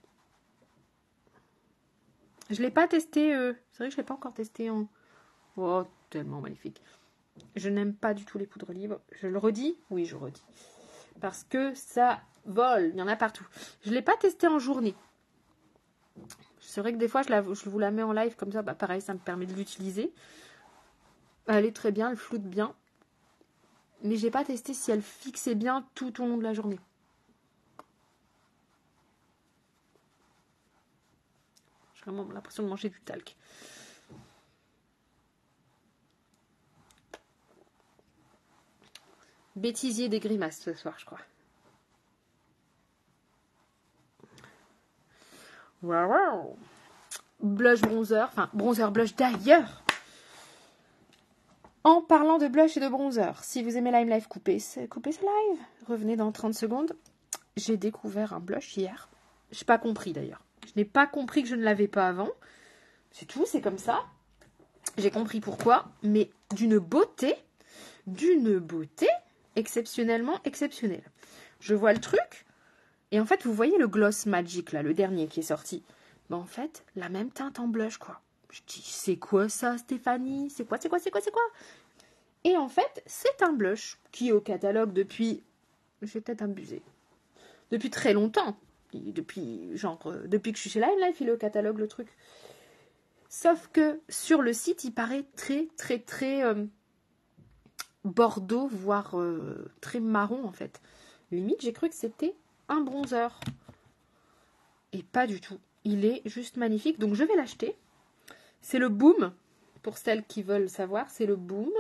Je ne l'ai pas testé. C'est vrai que je ne l'ai pas encore testé en... Oh, tellement magnifique. Je n'aime pas du tout les poudres libres. Je le redis? Oui, je redis. Parce que ça vole. Il y en a partout. Je ne l'ai pas testé en journée. C'est vrai que des fois, je vous la mets en live comme ça. Bah, pareil, ça me permet de l'utiliser. Elle est très bien, elle floute bien. Mais j'ai pas testé si elle fixait bien tout au long de la journée. J'ai vraiment l'impression de manger du talc. Bêtisier des grimaces ce soir, je crois. Wow. Blush bronzer, enfin bronzer blush d'ailleurs. En parlant de blush et de bronzer, si vous aimez Lime Live, coupez ce live. Revenez dans 30 secondes. J'ai découvert un blush hier. Je n'ai pas compris d'ailleurs. Je n'ai pas compris que je ne l'avais pas avant. C'est tout, c'est comme ça. J'ai compris pourquoi, mais d'une beauté exceptionnellement exceptionnelle. Je vois le truc, et en fait, vous voyez le Gloss Magic, là, le dernier qui est sorti. Ben, en fait, la même teinte en blush, quoi. Je dis, c'est quoi ça, Stéphanie? C'est quoi? Et en fait, c'est un blush qui est au catalogue depuis... J'ai peut-être abusé. Depuis très longtemps. Depuis que je suis chez Lime Life, il est au catalogue, le truc. Sauf que sur le site, il paraît très, très, très bordeaux, voire très marron, en fait. Limite, j'ai cru que c'était un bronzer. Et pas du tout. Il est juste magnifique. Donc, je vais l'acheter. C'est le Boom. Pour celles qui veulent savoir, c'est le Boom.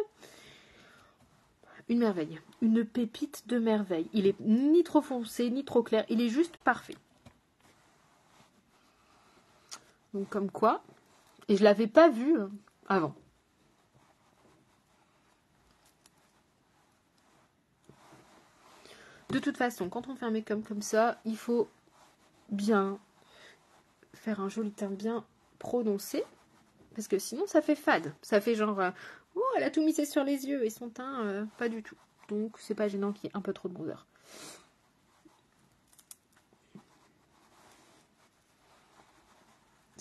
Une merveille. Une pépite de merveille. Il est ni trop foncé, ni trop clair. Il est juste parfait. Donc, comme quoi. Et je l'avais pas vu avant. De toute façon, quand on fait un make-up comme ça, il faut bien faire un joli teint bien prononcé. Parce que sinon, ça fait fade. Ça fait genre... oh, elle a tout misé sur les yeux. Et son teint, pas du tout. Donc, c'est pas gênant qu'il y ait un peu trop de bronzer.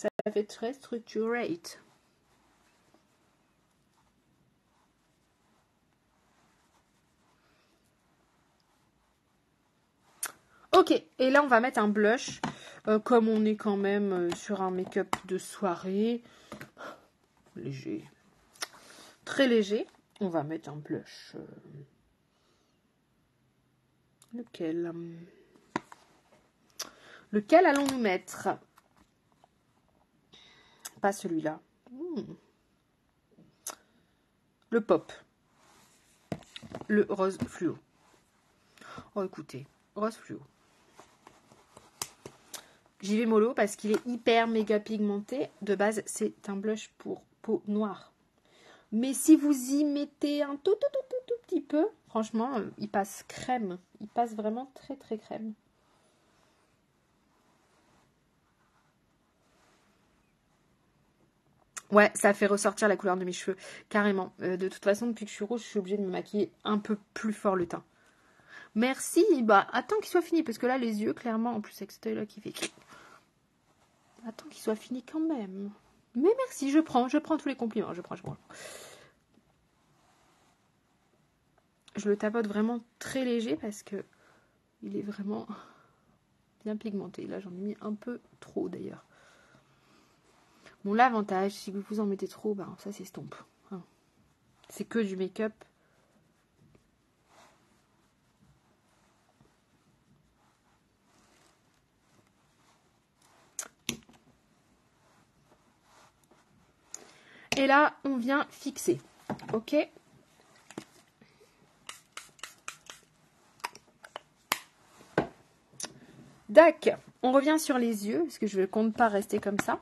Ça fait très structurate. Ok, et là on va mettre un blush. Comme on est quand même sur un make-up de soirée. Léger. Très léger. On va mettre un blush. Lequel allons-nous mettre? Pas celui-là. Le pop. Le rose fluo. Oh, écoutez, rose fluo. J'y vais mollo parce qu'il est hyper méga pigmenté. De base, c'est un blush pour peau noire. Mais si vous y mettez un tout petit peu, franchement, il passe crème. Il passe vraiment très très crème. Ouais, ça fait ressortir la couleur de mes cheveux, carrément. De toute façon, depuis que je suis rouge, je suis obligée de me maquiller un peu plus fort le teint. Merci. Bah, attends qu'il soit fini, parce que là, les yeux, clairement, en plus avec cet œil-là qui fait... Attends qu'il soit fini quand même. Mais merci, je prends tous les compliments. Je prends. Je le tapote vraiment très léger parce que il est vraiment bien pigmenté. Là, j'en ai mis un peu trop d'ailleurs. Bon, l'avantage, si vous en mettez trop, ben, ça s'estompe. Hein. C'est que du make-up. Et là, on vient fixer. Ok. Dac. On revient sur les yeux, parce que je ne compte pas rester comme ça.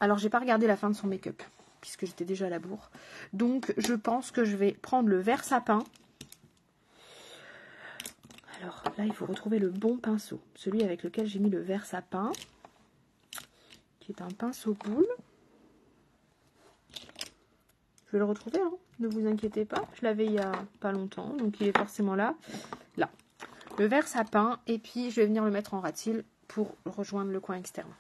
Alors, j'ai pas regardé la fin de son make-up, puisque j'étais déjà à la bourre. Donc, je pense que je vais prendre le vert sapin. Alors, là, il faut retrouver le bon pinceau. Celui avec lequel j'ai mis le vert sapin, qui est un pinceau boule. Je vais le retrouver, hein, ne vous inquiétez pas. Je l'avais il y a pas longtemps, donc il est forcément là. Là. Le vert sapin, et puis je vais venir le mettre en ratil pour rejoindre le coin externe.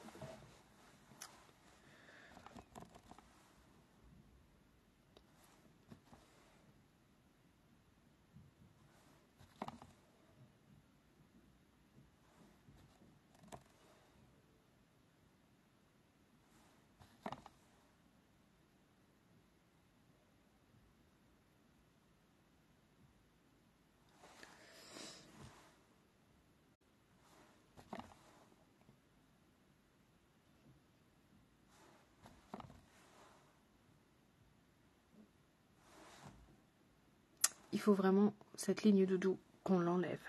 Il faut vraiment, cette ligne doudou, qu'on l'enlève.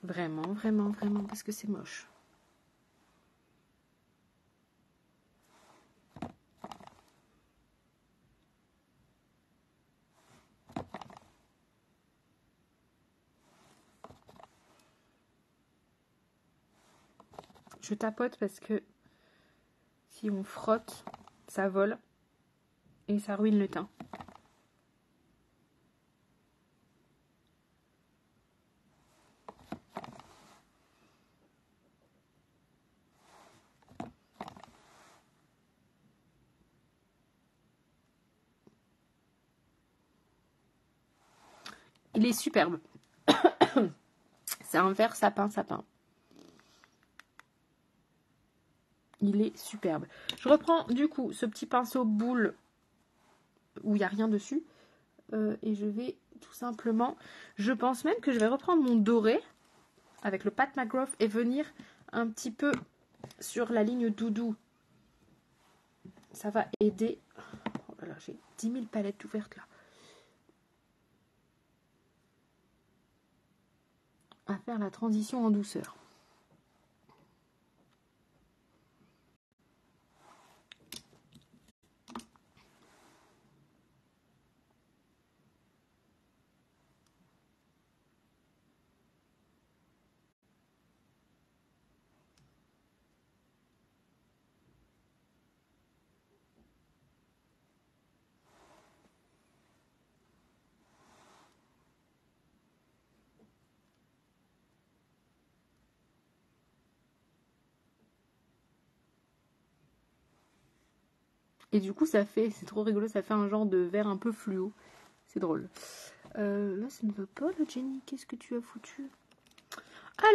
Vraiment, parce que c'est moche. Je tapote parce que si on frotte, ça vole et ça ruine le teint. Il est superbe. C'est un vert sapin. Il est superbe. Je reprends du coup ce petit pinceau boule où il n'y a rien dessus. Et je vais tout simplement... Je pense même que je vais reprendre mon doré avec le Pat McGrath et venir un petit peu sur la ligne doudou. Ça va aider... Oh là là, j'ai 10 000 palettes ouvertes là. À faire la transition en douceur. Et du coup, ça fait, c'est trop rigolo, ça fait un genre de vert un peu fluo. C'est drôle. Là, ça ne veut pas, le Jenny. Qu'est-ce que tu as foutu?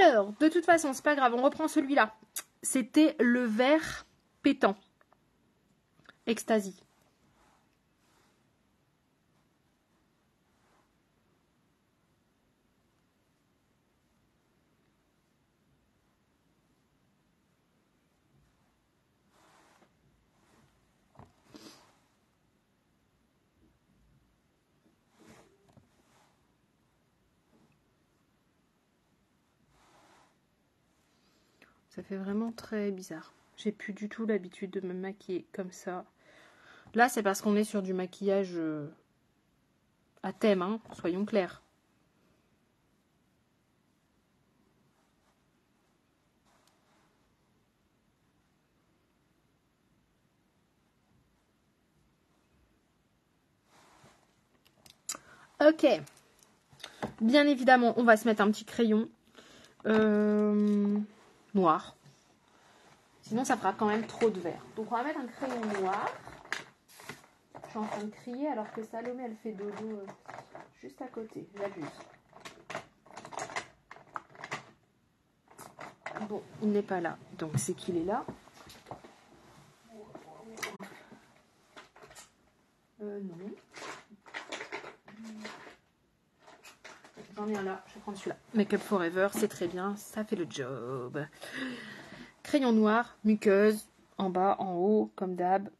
Alors, de toute façon, c'est pas grave, on reprend celui-là. C'était le vert pétant. Ecstasy. Ça fait vraiment très bizarre. J'ai plus du tout l'habitude de me maquiller comme ça. Là, c'est parce qu'on est sur du maquillage à thème, hein, soyons clairs. Ok. Bien évidemment, on va se mettre un petit crayon noir. Sinon, ça fera quand même trop de vert. Donc, on va mettre un crayon noir. Je suis en train de crier alors que Salomé, elle fait dodo juste à côté. J'abuse. Bon, il n'est pas là. Donc, c'est qu'il est là. Non. J'en ai un là. Je vais prendre celui-là. Make Up Forever, c'est très bien. Ça fait le job. Crayon noir, muqueuse. En bas, en haut, comme d'hab.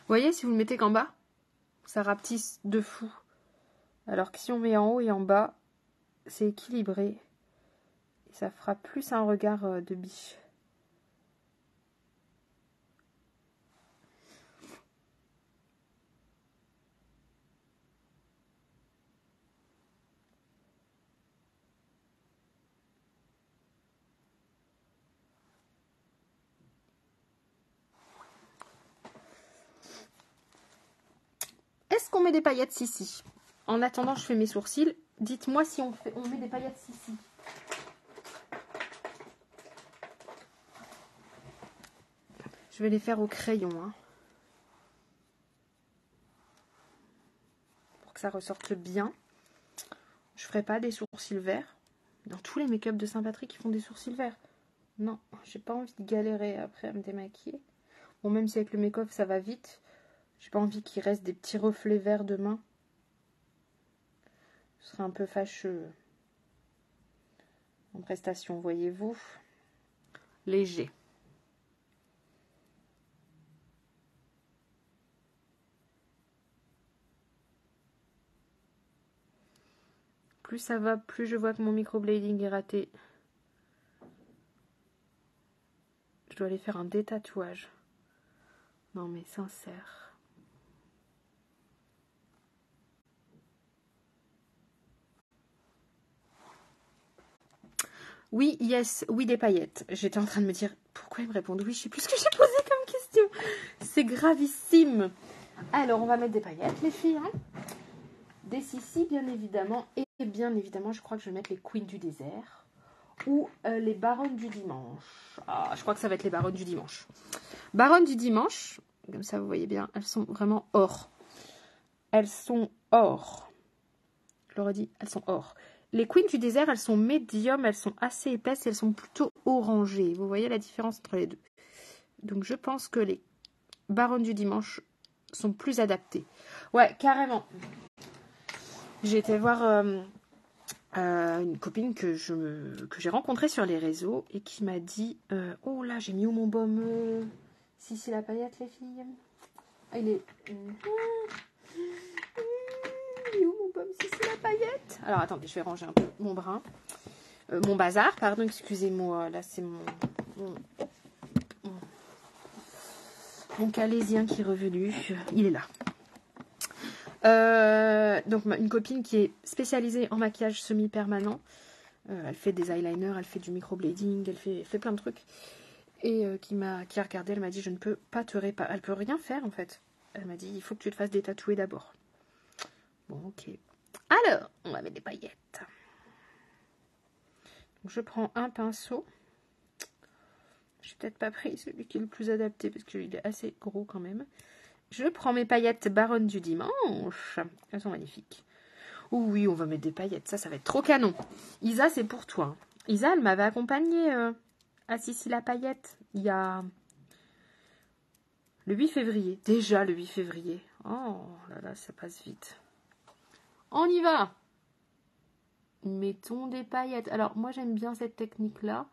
Vous voyez, si vous le mettez qu'en bas, ça rapetisse de fou. Alors que si on met en haut et en bas, c'est équilibré. Et ça fera plus un regard de biche. Est-ce qu'on met des paillettes Sissi? En attendant, je fais mes sourcils. Dites-moi si on met des paillettes Sissi. Je vais les faire au crayon. Hein, pour que ça ressorte bien. Je ferai pas des sourcils verts. Dans tous les make-up de Saint-Patrick, ils font des sourcils verts. Non, j'ai pas envie de galérer après à me démaquiller. Bon, même si avec le make-up ça va vite, j'ai pas envie qu'il reste des petits reflets verts demain. Ce serait un peu fâcheux. En prestation, voyez-vous. Léger. Plus ça va, plus je vois que mon microblading est raté. Je dois aller faire un détatouage. Non mais sincère. Oui, yes, oui des paillettes. J'étais en train de me dire, pourquoi ils me répondent oui, je sais plus ce que j'ai posé comme question. C'est gravissime. Alors, on va mettre des paillettes, les filles. Hein, des Sissi, bien évidemment. Et bien évidemment, je crois que je vais mettre les Queens du désert. Ou les Baronnes du dimanche. Ah, je crois que ça va être les Baronnes du dimanche. Baronnes du dimanche, comme ça vous voyez bien, elles sont vraiment or. Elles sont or. Je leur ai dit, elles sont or. Les Queens du désert, elles sont médium, elles sont assez épaisses et elles sont plutôt orangées. Vous voyez la différence entre les deux. Donc je pense que les Baronnes du dimanche sont plus adaptées. Ouais, carrément. J'ai été voir une copine que j'ai rencontrée sur les réseaux et qui m'a dit oh là, j'ai mis où mon baume Si, c'est la paillette, les filles. Ah, il est... Il est où mon baume Si, c'est la paillette. Alors, attendez, je vais ranger un peu mon brin. Mon bazar, pardon, excusez-moi. Là, c'est mon Calaisien qui est revenu. Il est là. Donc une copine qui est spécialisée en maquillage semi-permanent. Elle fait des eyeliners, elle fait du microblading, elle fait plein de trucs. et qui a regardé, elle m'a dit, je ne peux pas te réparer. Elle peut rien faire, en fait. Elle m'a dit, il faut que tu te fasses détatouer d'abord. Bon, ok. Alors, on va mettre des paillettes. Donc, je prends un pinceau. Je n'ai peut-être pas pris celui qui est le plus adapté, parce qu'il est assez gros quand même. Je prends mes paillettes Baronne du dimanche. Elles sont magnifiques. Oh oui, on va mettre des paillettes. Ça va être trop canon. Isa, c'est pour toi. Isa, elle m'avait accompagnée à Sissi la paillette il y a le 8 février. Déjà le 8 février. Oh là là, ça passe vite. On y va. Mettons des paillettes. Alors, moi, j'aime bien cette technique-là.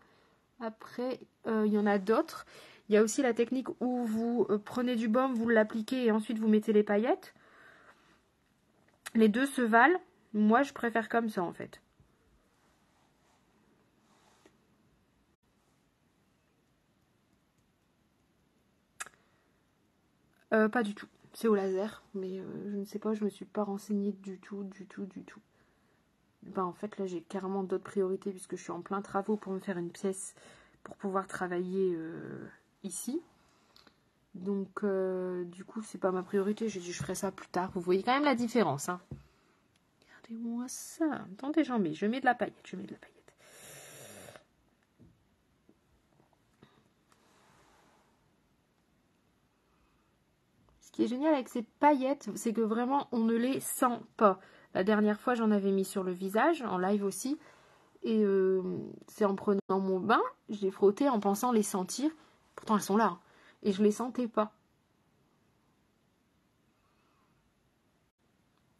Après, il y en a d'autres. Il y a aussi la technique où vous prenez du baume, vous l'appliquez et ensuite vous mettez les paillettes. Les deux se valent. Moi, je préfère comme ça, en fait. Pas du tout. C'est au laser, mais je ne sais pas, je me suis pas renseignée du tout. Ben, en fait, là, j'ai carrément d'autres priorités puisque je suis en plein travaux pour me faire une pièce pour pouvoir travailler ici. Donc, du coup, c'est pas ma priorité. J'ai dit, je ferai ça plus tard. Vous voyez quand même la différence, hein. Regardez-moi ça. Attendez, j'en mets. Je mets de la paillette. Ce qui est génial avec ces paillettes, c'est que vraiment, on ne les sent pas. La dernière fois, j'en avais mis sur le visage, en live aussi. Et c'est en prenant mon bain, j'ai frotté en pensant les sentir. Pourtant, elles sont là. Hein. Et je les sentais pas.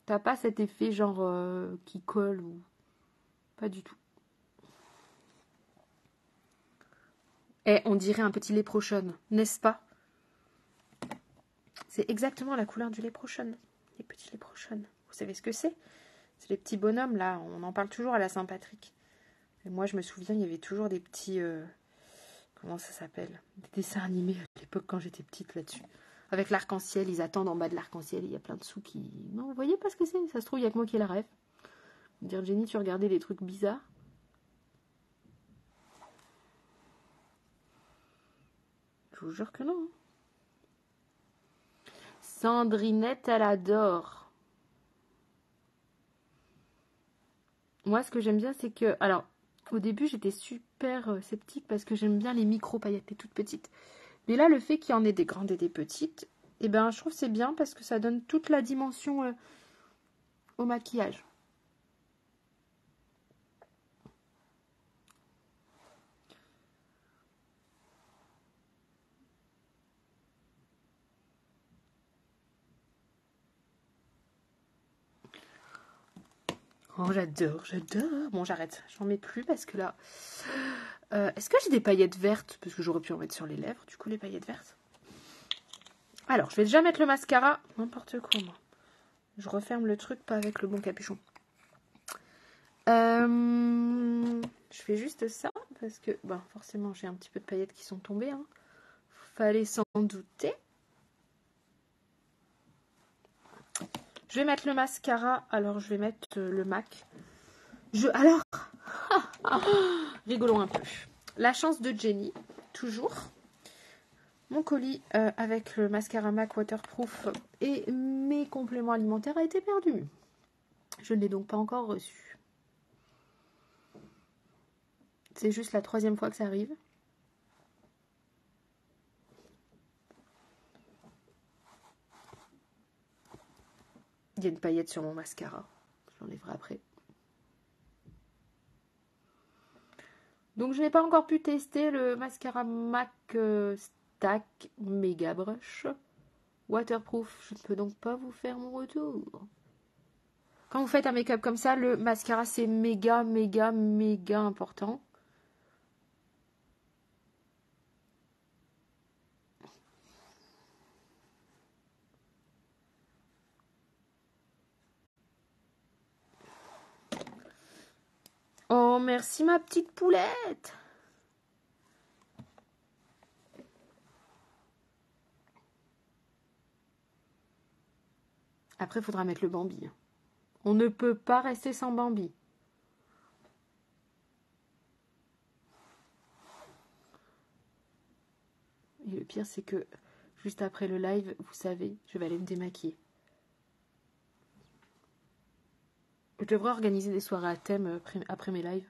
T'as pas cet effet genre qui colle ou... Pas du tout. Eh, on dirait un petit léprochon, n'est-ce pas? C'est exactement la couleur du léprochon. Les petits léprochons. Vous savez ce que c'est? C'est les petits bonhommes, là. On en parle toujours à la Saint-Patrick. Et moi, je me souviens, il y avait toujours des petits... comment ça s'appelle? Des dessins animés à l'époque quand j'étais petite là-dessus. Avec l'arc-en-ciel, ils attendent en bas de l'arc-en-ciel. Il y a plein de sous qui... Non, vous voyez pas ce que c'est? Ça se trouve, il y a que moi qui ai la rêve. Vous dire, Jenny, tu regardais des trucs bizarres? Je vous jure que non. Hein. Sandrinette, elle adore. Moi, ce que j'aime bien, c'est que... Alors, au début, j'étais super sceptique parce que j'aime bien les micro-paillettes, les toutes petites. Mais là, le fait qu'il y en ait des grandes et des petites, eh ben, je trouve que c'est bien parce que ça donne toute la dimension au maquillage. Oh, j'adore. Bon, j'arrête. J'en mets plus parce que là... est-ce que j'ai des paillettes vertes? Parce que j'aurais pu en mettre sur les lèvres, du coup, les paillettes vertes. Alors, je vais déjà mettre le mascara. N'importe quoi, moi. Je referme le truc, pas avec le bon capuchon. Je fais juste ça, parce que, ben, forcément, j'ai un petit peu de paillettes qui sont tombées. Hein. Fallait s'en douter. Je vais mettre le mascara. Alors, je vais mettre le MAC. Alors, rigolons un peu. La chance de Jenny, toujours. Mon colis avec le mascara MAC waterproof et mes compléments alimentaires a été perdu. Je ne l'ai donc pas encore reçu. C'est juste la 3e fois que ça arrive. Il y a une paillette sur mon mascara. Je l'enlèverai après. Donc, je n'ai pas encore pu tester le mascara MAC Stack Mega Brush waterproof. Je ne peux donc pas vous faire mon retour. Quand vous faites un make-up comme ça, le mascara, c'est méga important. Oh, merci ma petite poulette. Après, il faudra mettre le Bambi. On ne peut pas rester sans Bambi. Et le pire, c'est que juste après le live, vous savez, je vais aller me démaquiller. Je devrais organiser des soirées à thème après mes lives.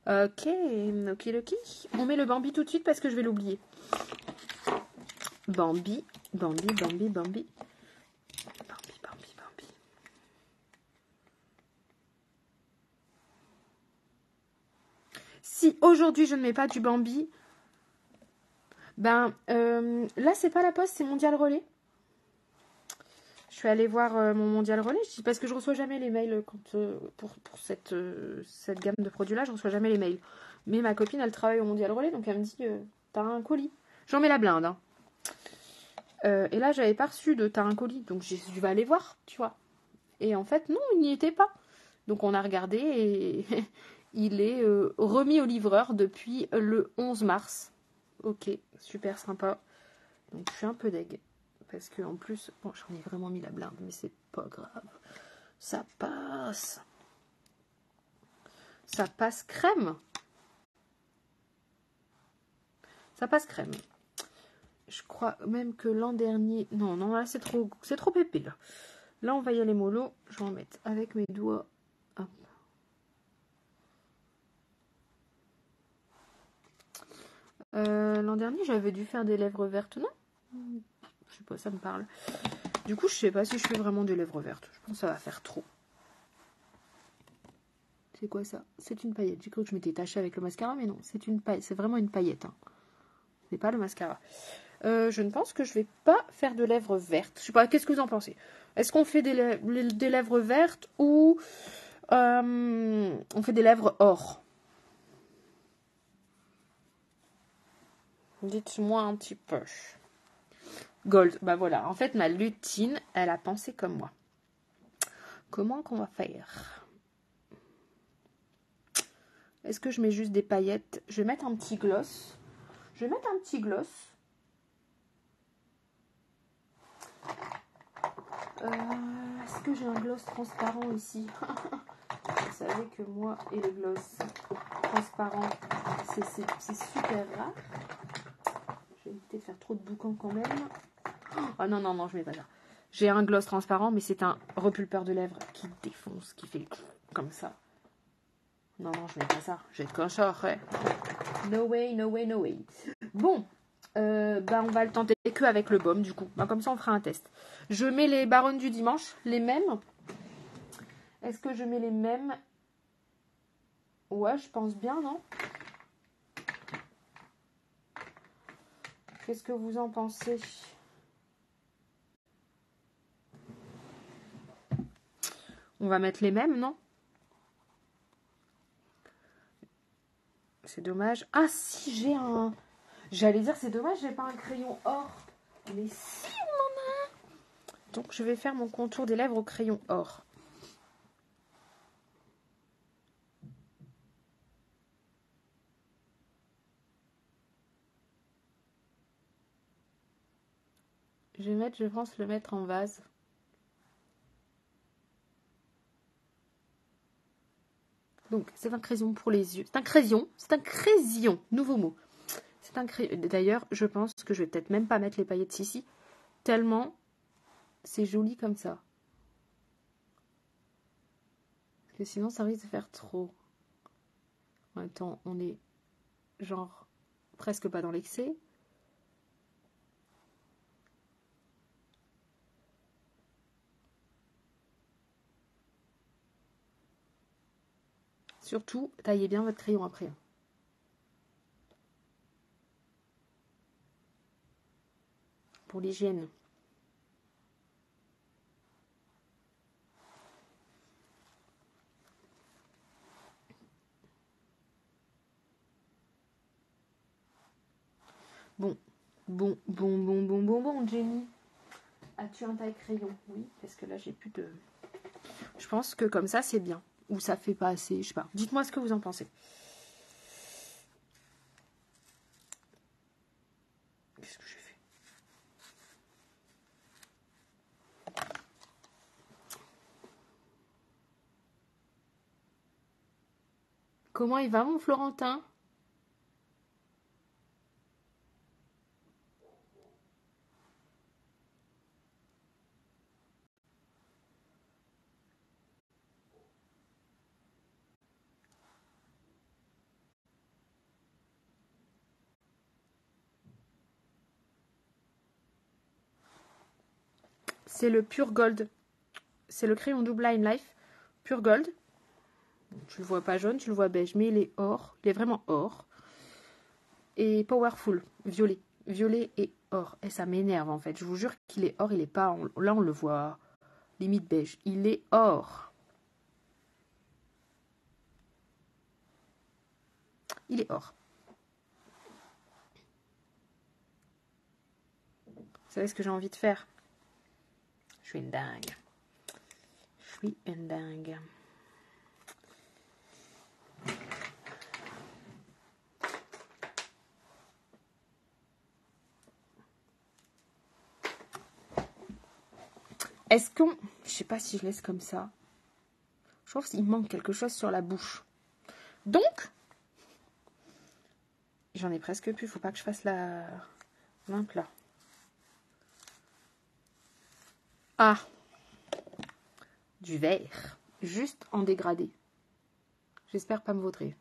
Ok, ok. On met le Bambi tout de suite parce que je vais l'oublier. Bambi. Si aujourd'hui je ne mets pas du Bambi, ben là c'est pas la Poste, c'est Mondial Relais. Je suis allée voir mon Mondial Relais, parce que je reçois jamais les mails pour cette gamme de produits-là, je reçois jamais les mails. Mais ma copine, elle travaille au Mondial Relais, donc elle me dit, t'as un colis. J'en mets la blinde. Hein. Et là, j'avais pas reçu de t'as un colis, donc je vais aller voir, tu vois. Et en fait, non, il n'y était pas. Donc on a regardé et il est remis au livreur depuis le 11 mars. Ok, super sympa. Donc je suis un peu deg. Parce que en plus, bon, j'en ai vraiment mis la blinde, mais c'est pas grave. Ça passe. Ça passe crème. Ça passe crème. Je crois même que l'an dernier... Non, là, c'est trop épais, là. Là, on va y aller mollo. Je vais en mettre avec mes doigts. Hop. L'an dernier, j'avais dû faire des lèvres vertes, non? Je sais pas, ça me parle. Du coup, je sais pas si je fais vraiment des lèvres vertes. Je pense que ça va faire trop. C'est quoi ça? C'est une paillette. J'ai cru que je m'étais tachée avec le mascara, mais non, c'est une paillette. C'est vraiment une paillette. Hein. C'est pas le mascara. Je ne pense que je vais pas faire de lèvres vertes. Je sais pas, qu'est-ce que vous en pensez? Est-ce qu'on fait des lèvres vertes ou on fait des lèvres or? Dites-moi un petit peu. Gold, bah voilà. En fait, ma lutine, elle a pensé comme moi. Comment qu'on va faire? Est-ce que je mets juste des paillettes? Je vais mettre un petit gloss. Est-ce que j'ai un gloss transparent ici? Vous savez que moi et les gloss transparents, c'est super rare. Je vais éviter de faire trop de boucans quand même. Oh non, je mets pas ça. J'ai un gloss transparent, mais c'est un repulpeur de lèvres qui défonce, qui fait comme ça. Non, je mets pas ça. J'ai qu'un sort, ouais. No way. Bon, on va le tenter que avec le baume, du coup. Comme ça, on fera un test. Je mets les baronnes du dimanche, les mêmes. Est-ce que je mets les mêmes? Ouais, je pense bien, non? Qu'est-ce que vous en pensez? On va mettre les mêmes, non? C'est dommage. Ah, si, j'ai un... J'allais dire, c'est dommage, j'ai pas un crayon or. Mais si, on en a un. Donc, je vais faire mon contour des lèvres au crayon or. Je pense le mettre en vase. Donc, c'est un crayon pour les yeux. C'est un crayon, nouveau mot. C'est un crayon. D'ailleurs, je pense que je vais peut-être même pas mettre les paillettes ici, tellement c'est joli comme ça. Parce que sinon, ça risque de faire trop. En même temps, on est genre presque pas dans l'excès. Surtout, taillez bien votre crayon après. Pour l'hygiène. Bon, Jenny. As-tu un taille-crayon? Oui, parce que là, j'ai plus de... Je pense que comme ça, c'est bien. Ou ça fait pas assez, je sais pas. Dites-moi ce que vous en pensez. Qu'est-ce que j'ai fait? Comment il va, mon Florentin? C'est le Pure Gold. C'est le crayon double Line Life Pure Gold. Tu le vois pas jaune, tu le vois beige, mais il est or. Il est vraiment or. Et Powerful, violet. Violet et or. Et ça m'énerve en fait. Je vous jure qu'il est or, il est pas... Là, on le voit limite beige. Il est or. Il est or. Vous savez ce que j'ai envie de faire? Je suis une dingue. Je suis une dingue. Est-ce qu'on... Je sais pas si je laisse comme ça. Je trouve qu'il manque quelque chose sur la bouche. Donc, j'en ai presque plus. Faut pas que je fasse la limpe là. Ah, du vert. Juste en dégradé. J'espère pas me vautrer.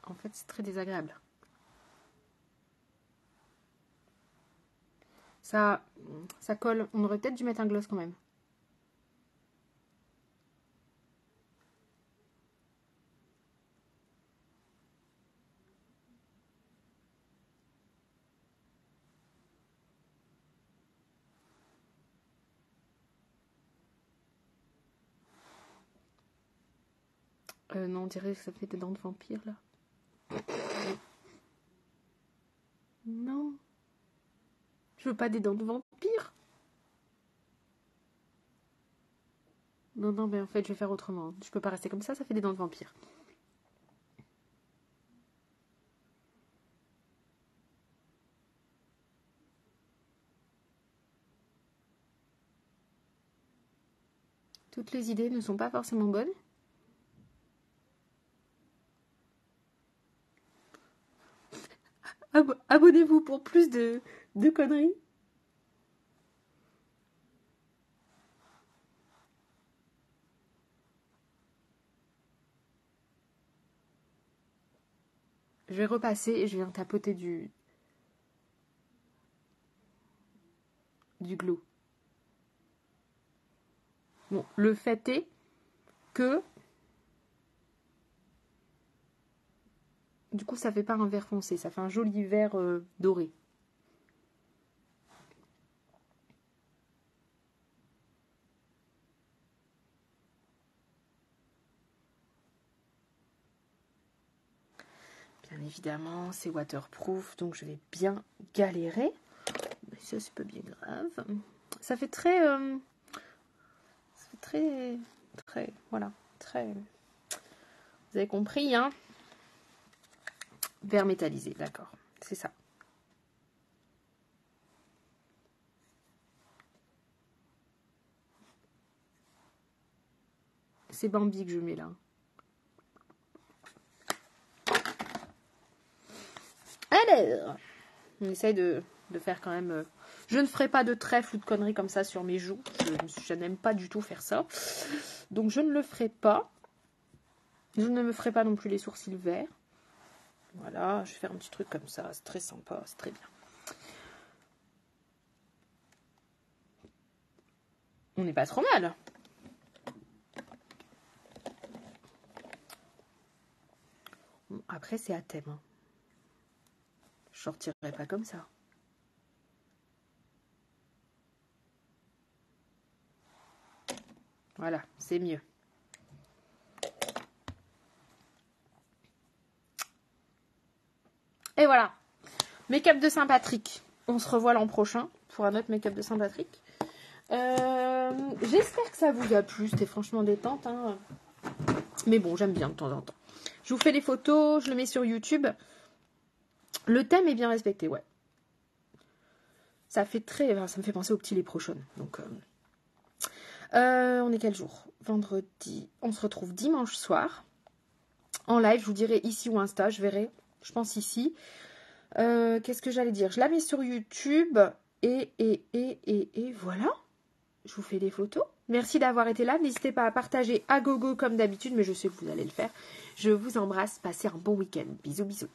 En fait, c'est très désagréable. Ça colle. On aurait peut-être dû mettre un gloss quand même. Non, on dirait que ça fait des dents de vampire là. Non. Je veux pas des dents de vampire. Non, non, mais en fait, je vais faire autrement. Je peux pas rester comme ça fait des dents de vampire. Toutes les idées ne sont pas forcément bonnes. Abonnez-vous pour plus de conneries. Je vais repasser et je viens tapoter du glow. Bon, le fait est que du coup, ça fait pas un vert foncé, ça fait un joli vert doré. Bien évidemment, c'est waterproof, donc je vais bien galérer. Mais ça, c'est pas bien grave. Ça fait très... voilà, très... Vous avez compris, hein? Vert métallisé, d'accord. C'est ça. C'est Bambi que je mets là. Alors, on essaye de faire quand même... Je ne ferai pas de trèfle ou de conneries comme ça sur mes joues. Je n'aime pas du tout faire ça. Donc je ne le ferai pas. Je ne me ferai pas non plus les sourcils verts. Voilà, je vais faire un petit truc comme ça. C'est très sympa, c'est très bien. On n'est pas trop mal. Après, c'est à thème. Hein. Je sortirai pas comme ça. Voilà, c'est mieux. Et voilà. Make-up de Saint-Patrick. On se revoit l'an prochain pour un autre make-up de Saint-Patrick. J'espère que ça vous a plu. C'était franchement détente. Hein. Mais bon, j'aime bien de temps en temps. Je vous fais les photos, je le mets sur YouTube. Le thème est bien respecté, ouais. Ça me fait penser au petit léprochaune. Donc, on est quel jour? Vendredi. On se retrouve dimanche soir. En live, je vous dirai ici ou Insta, je verrai. Je pense ici. Qu'est-ce que j'allais dire? Je la mets sur YouTube. Et voilà. Je vous fais des photos. Merci d'avoir été là. N'hésitez pas à partager à gogo comme d'habitude, mais je sais que vous allez le faire. Je vous embrasse. Passez un bon week-end. Bisous, bisous.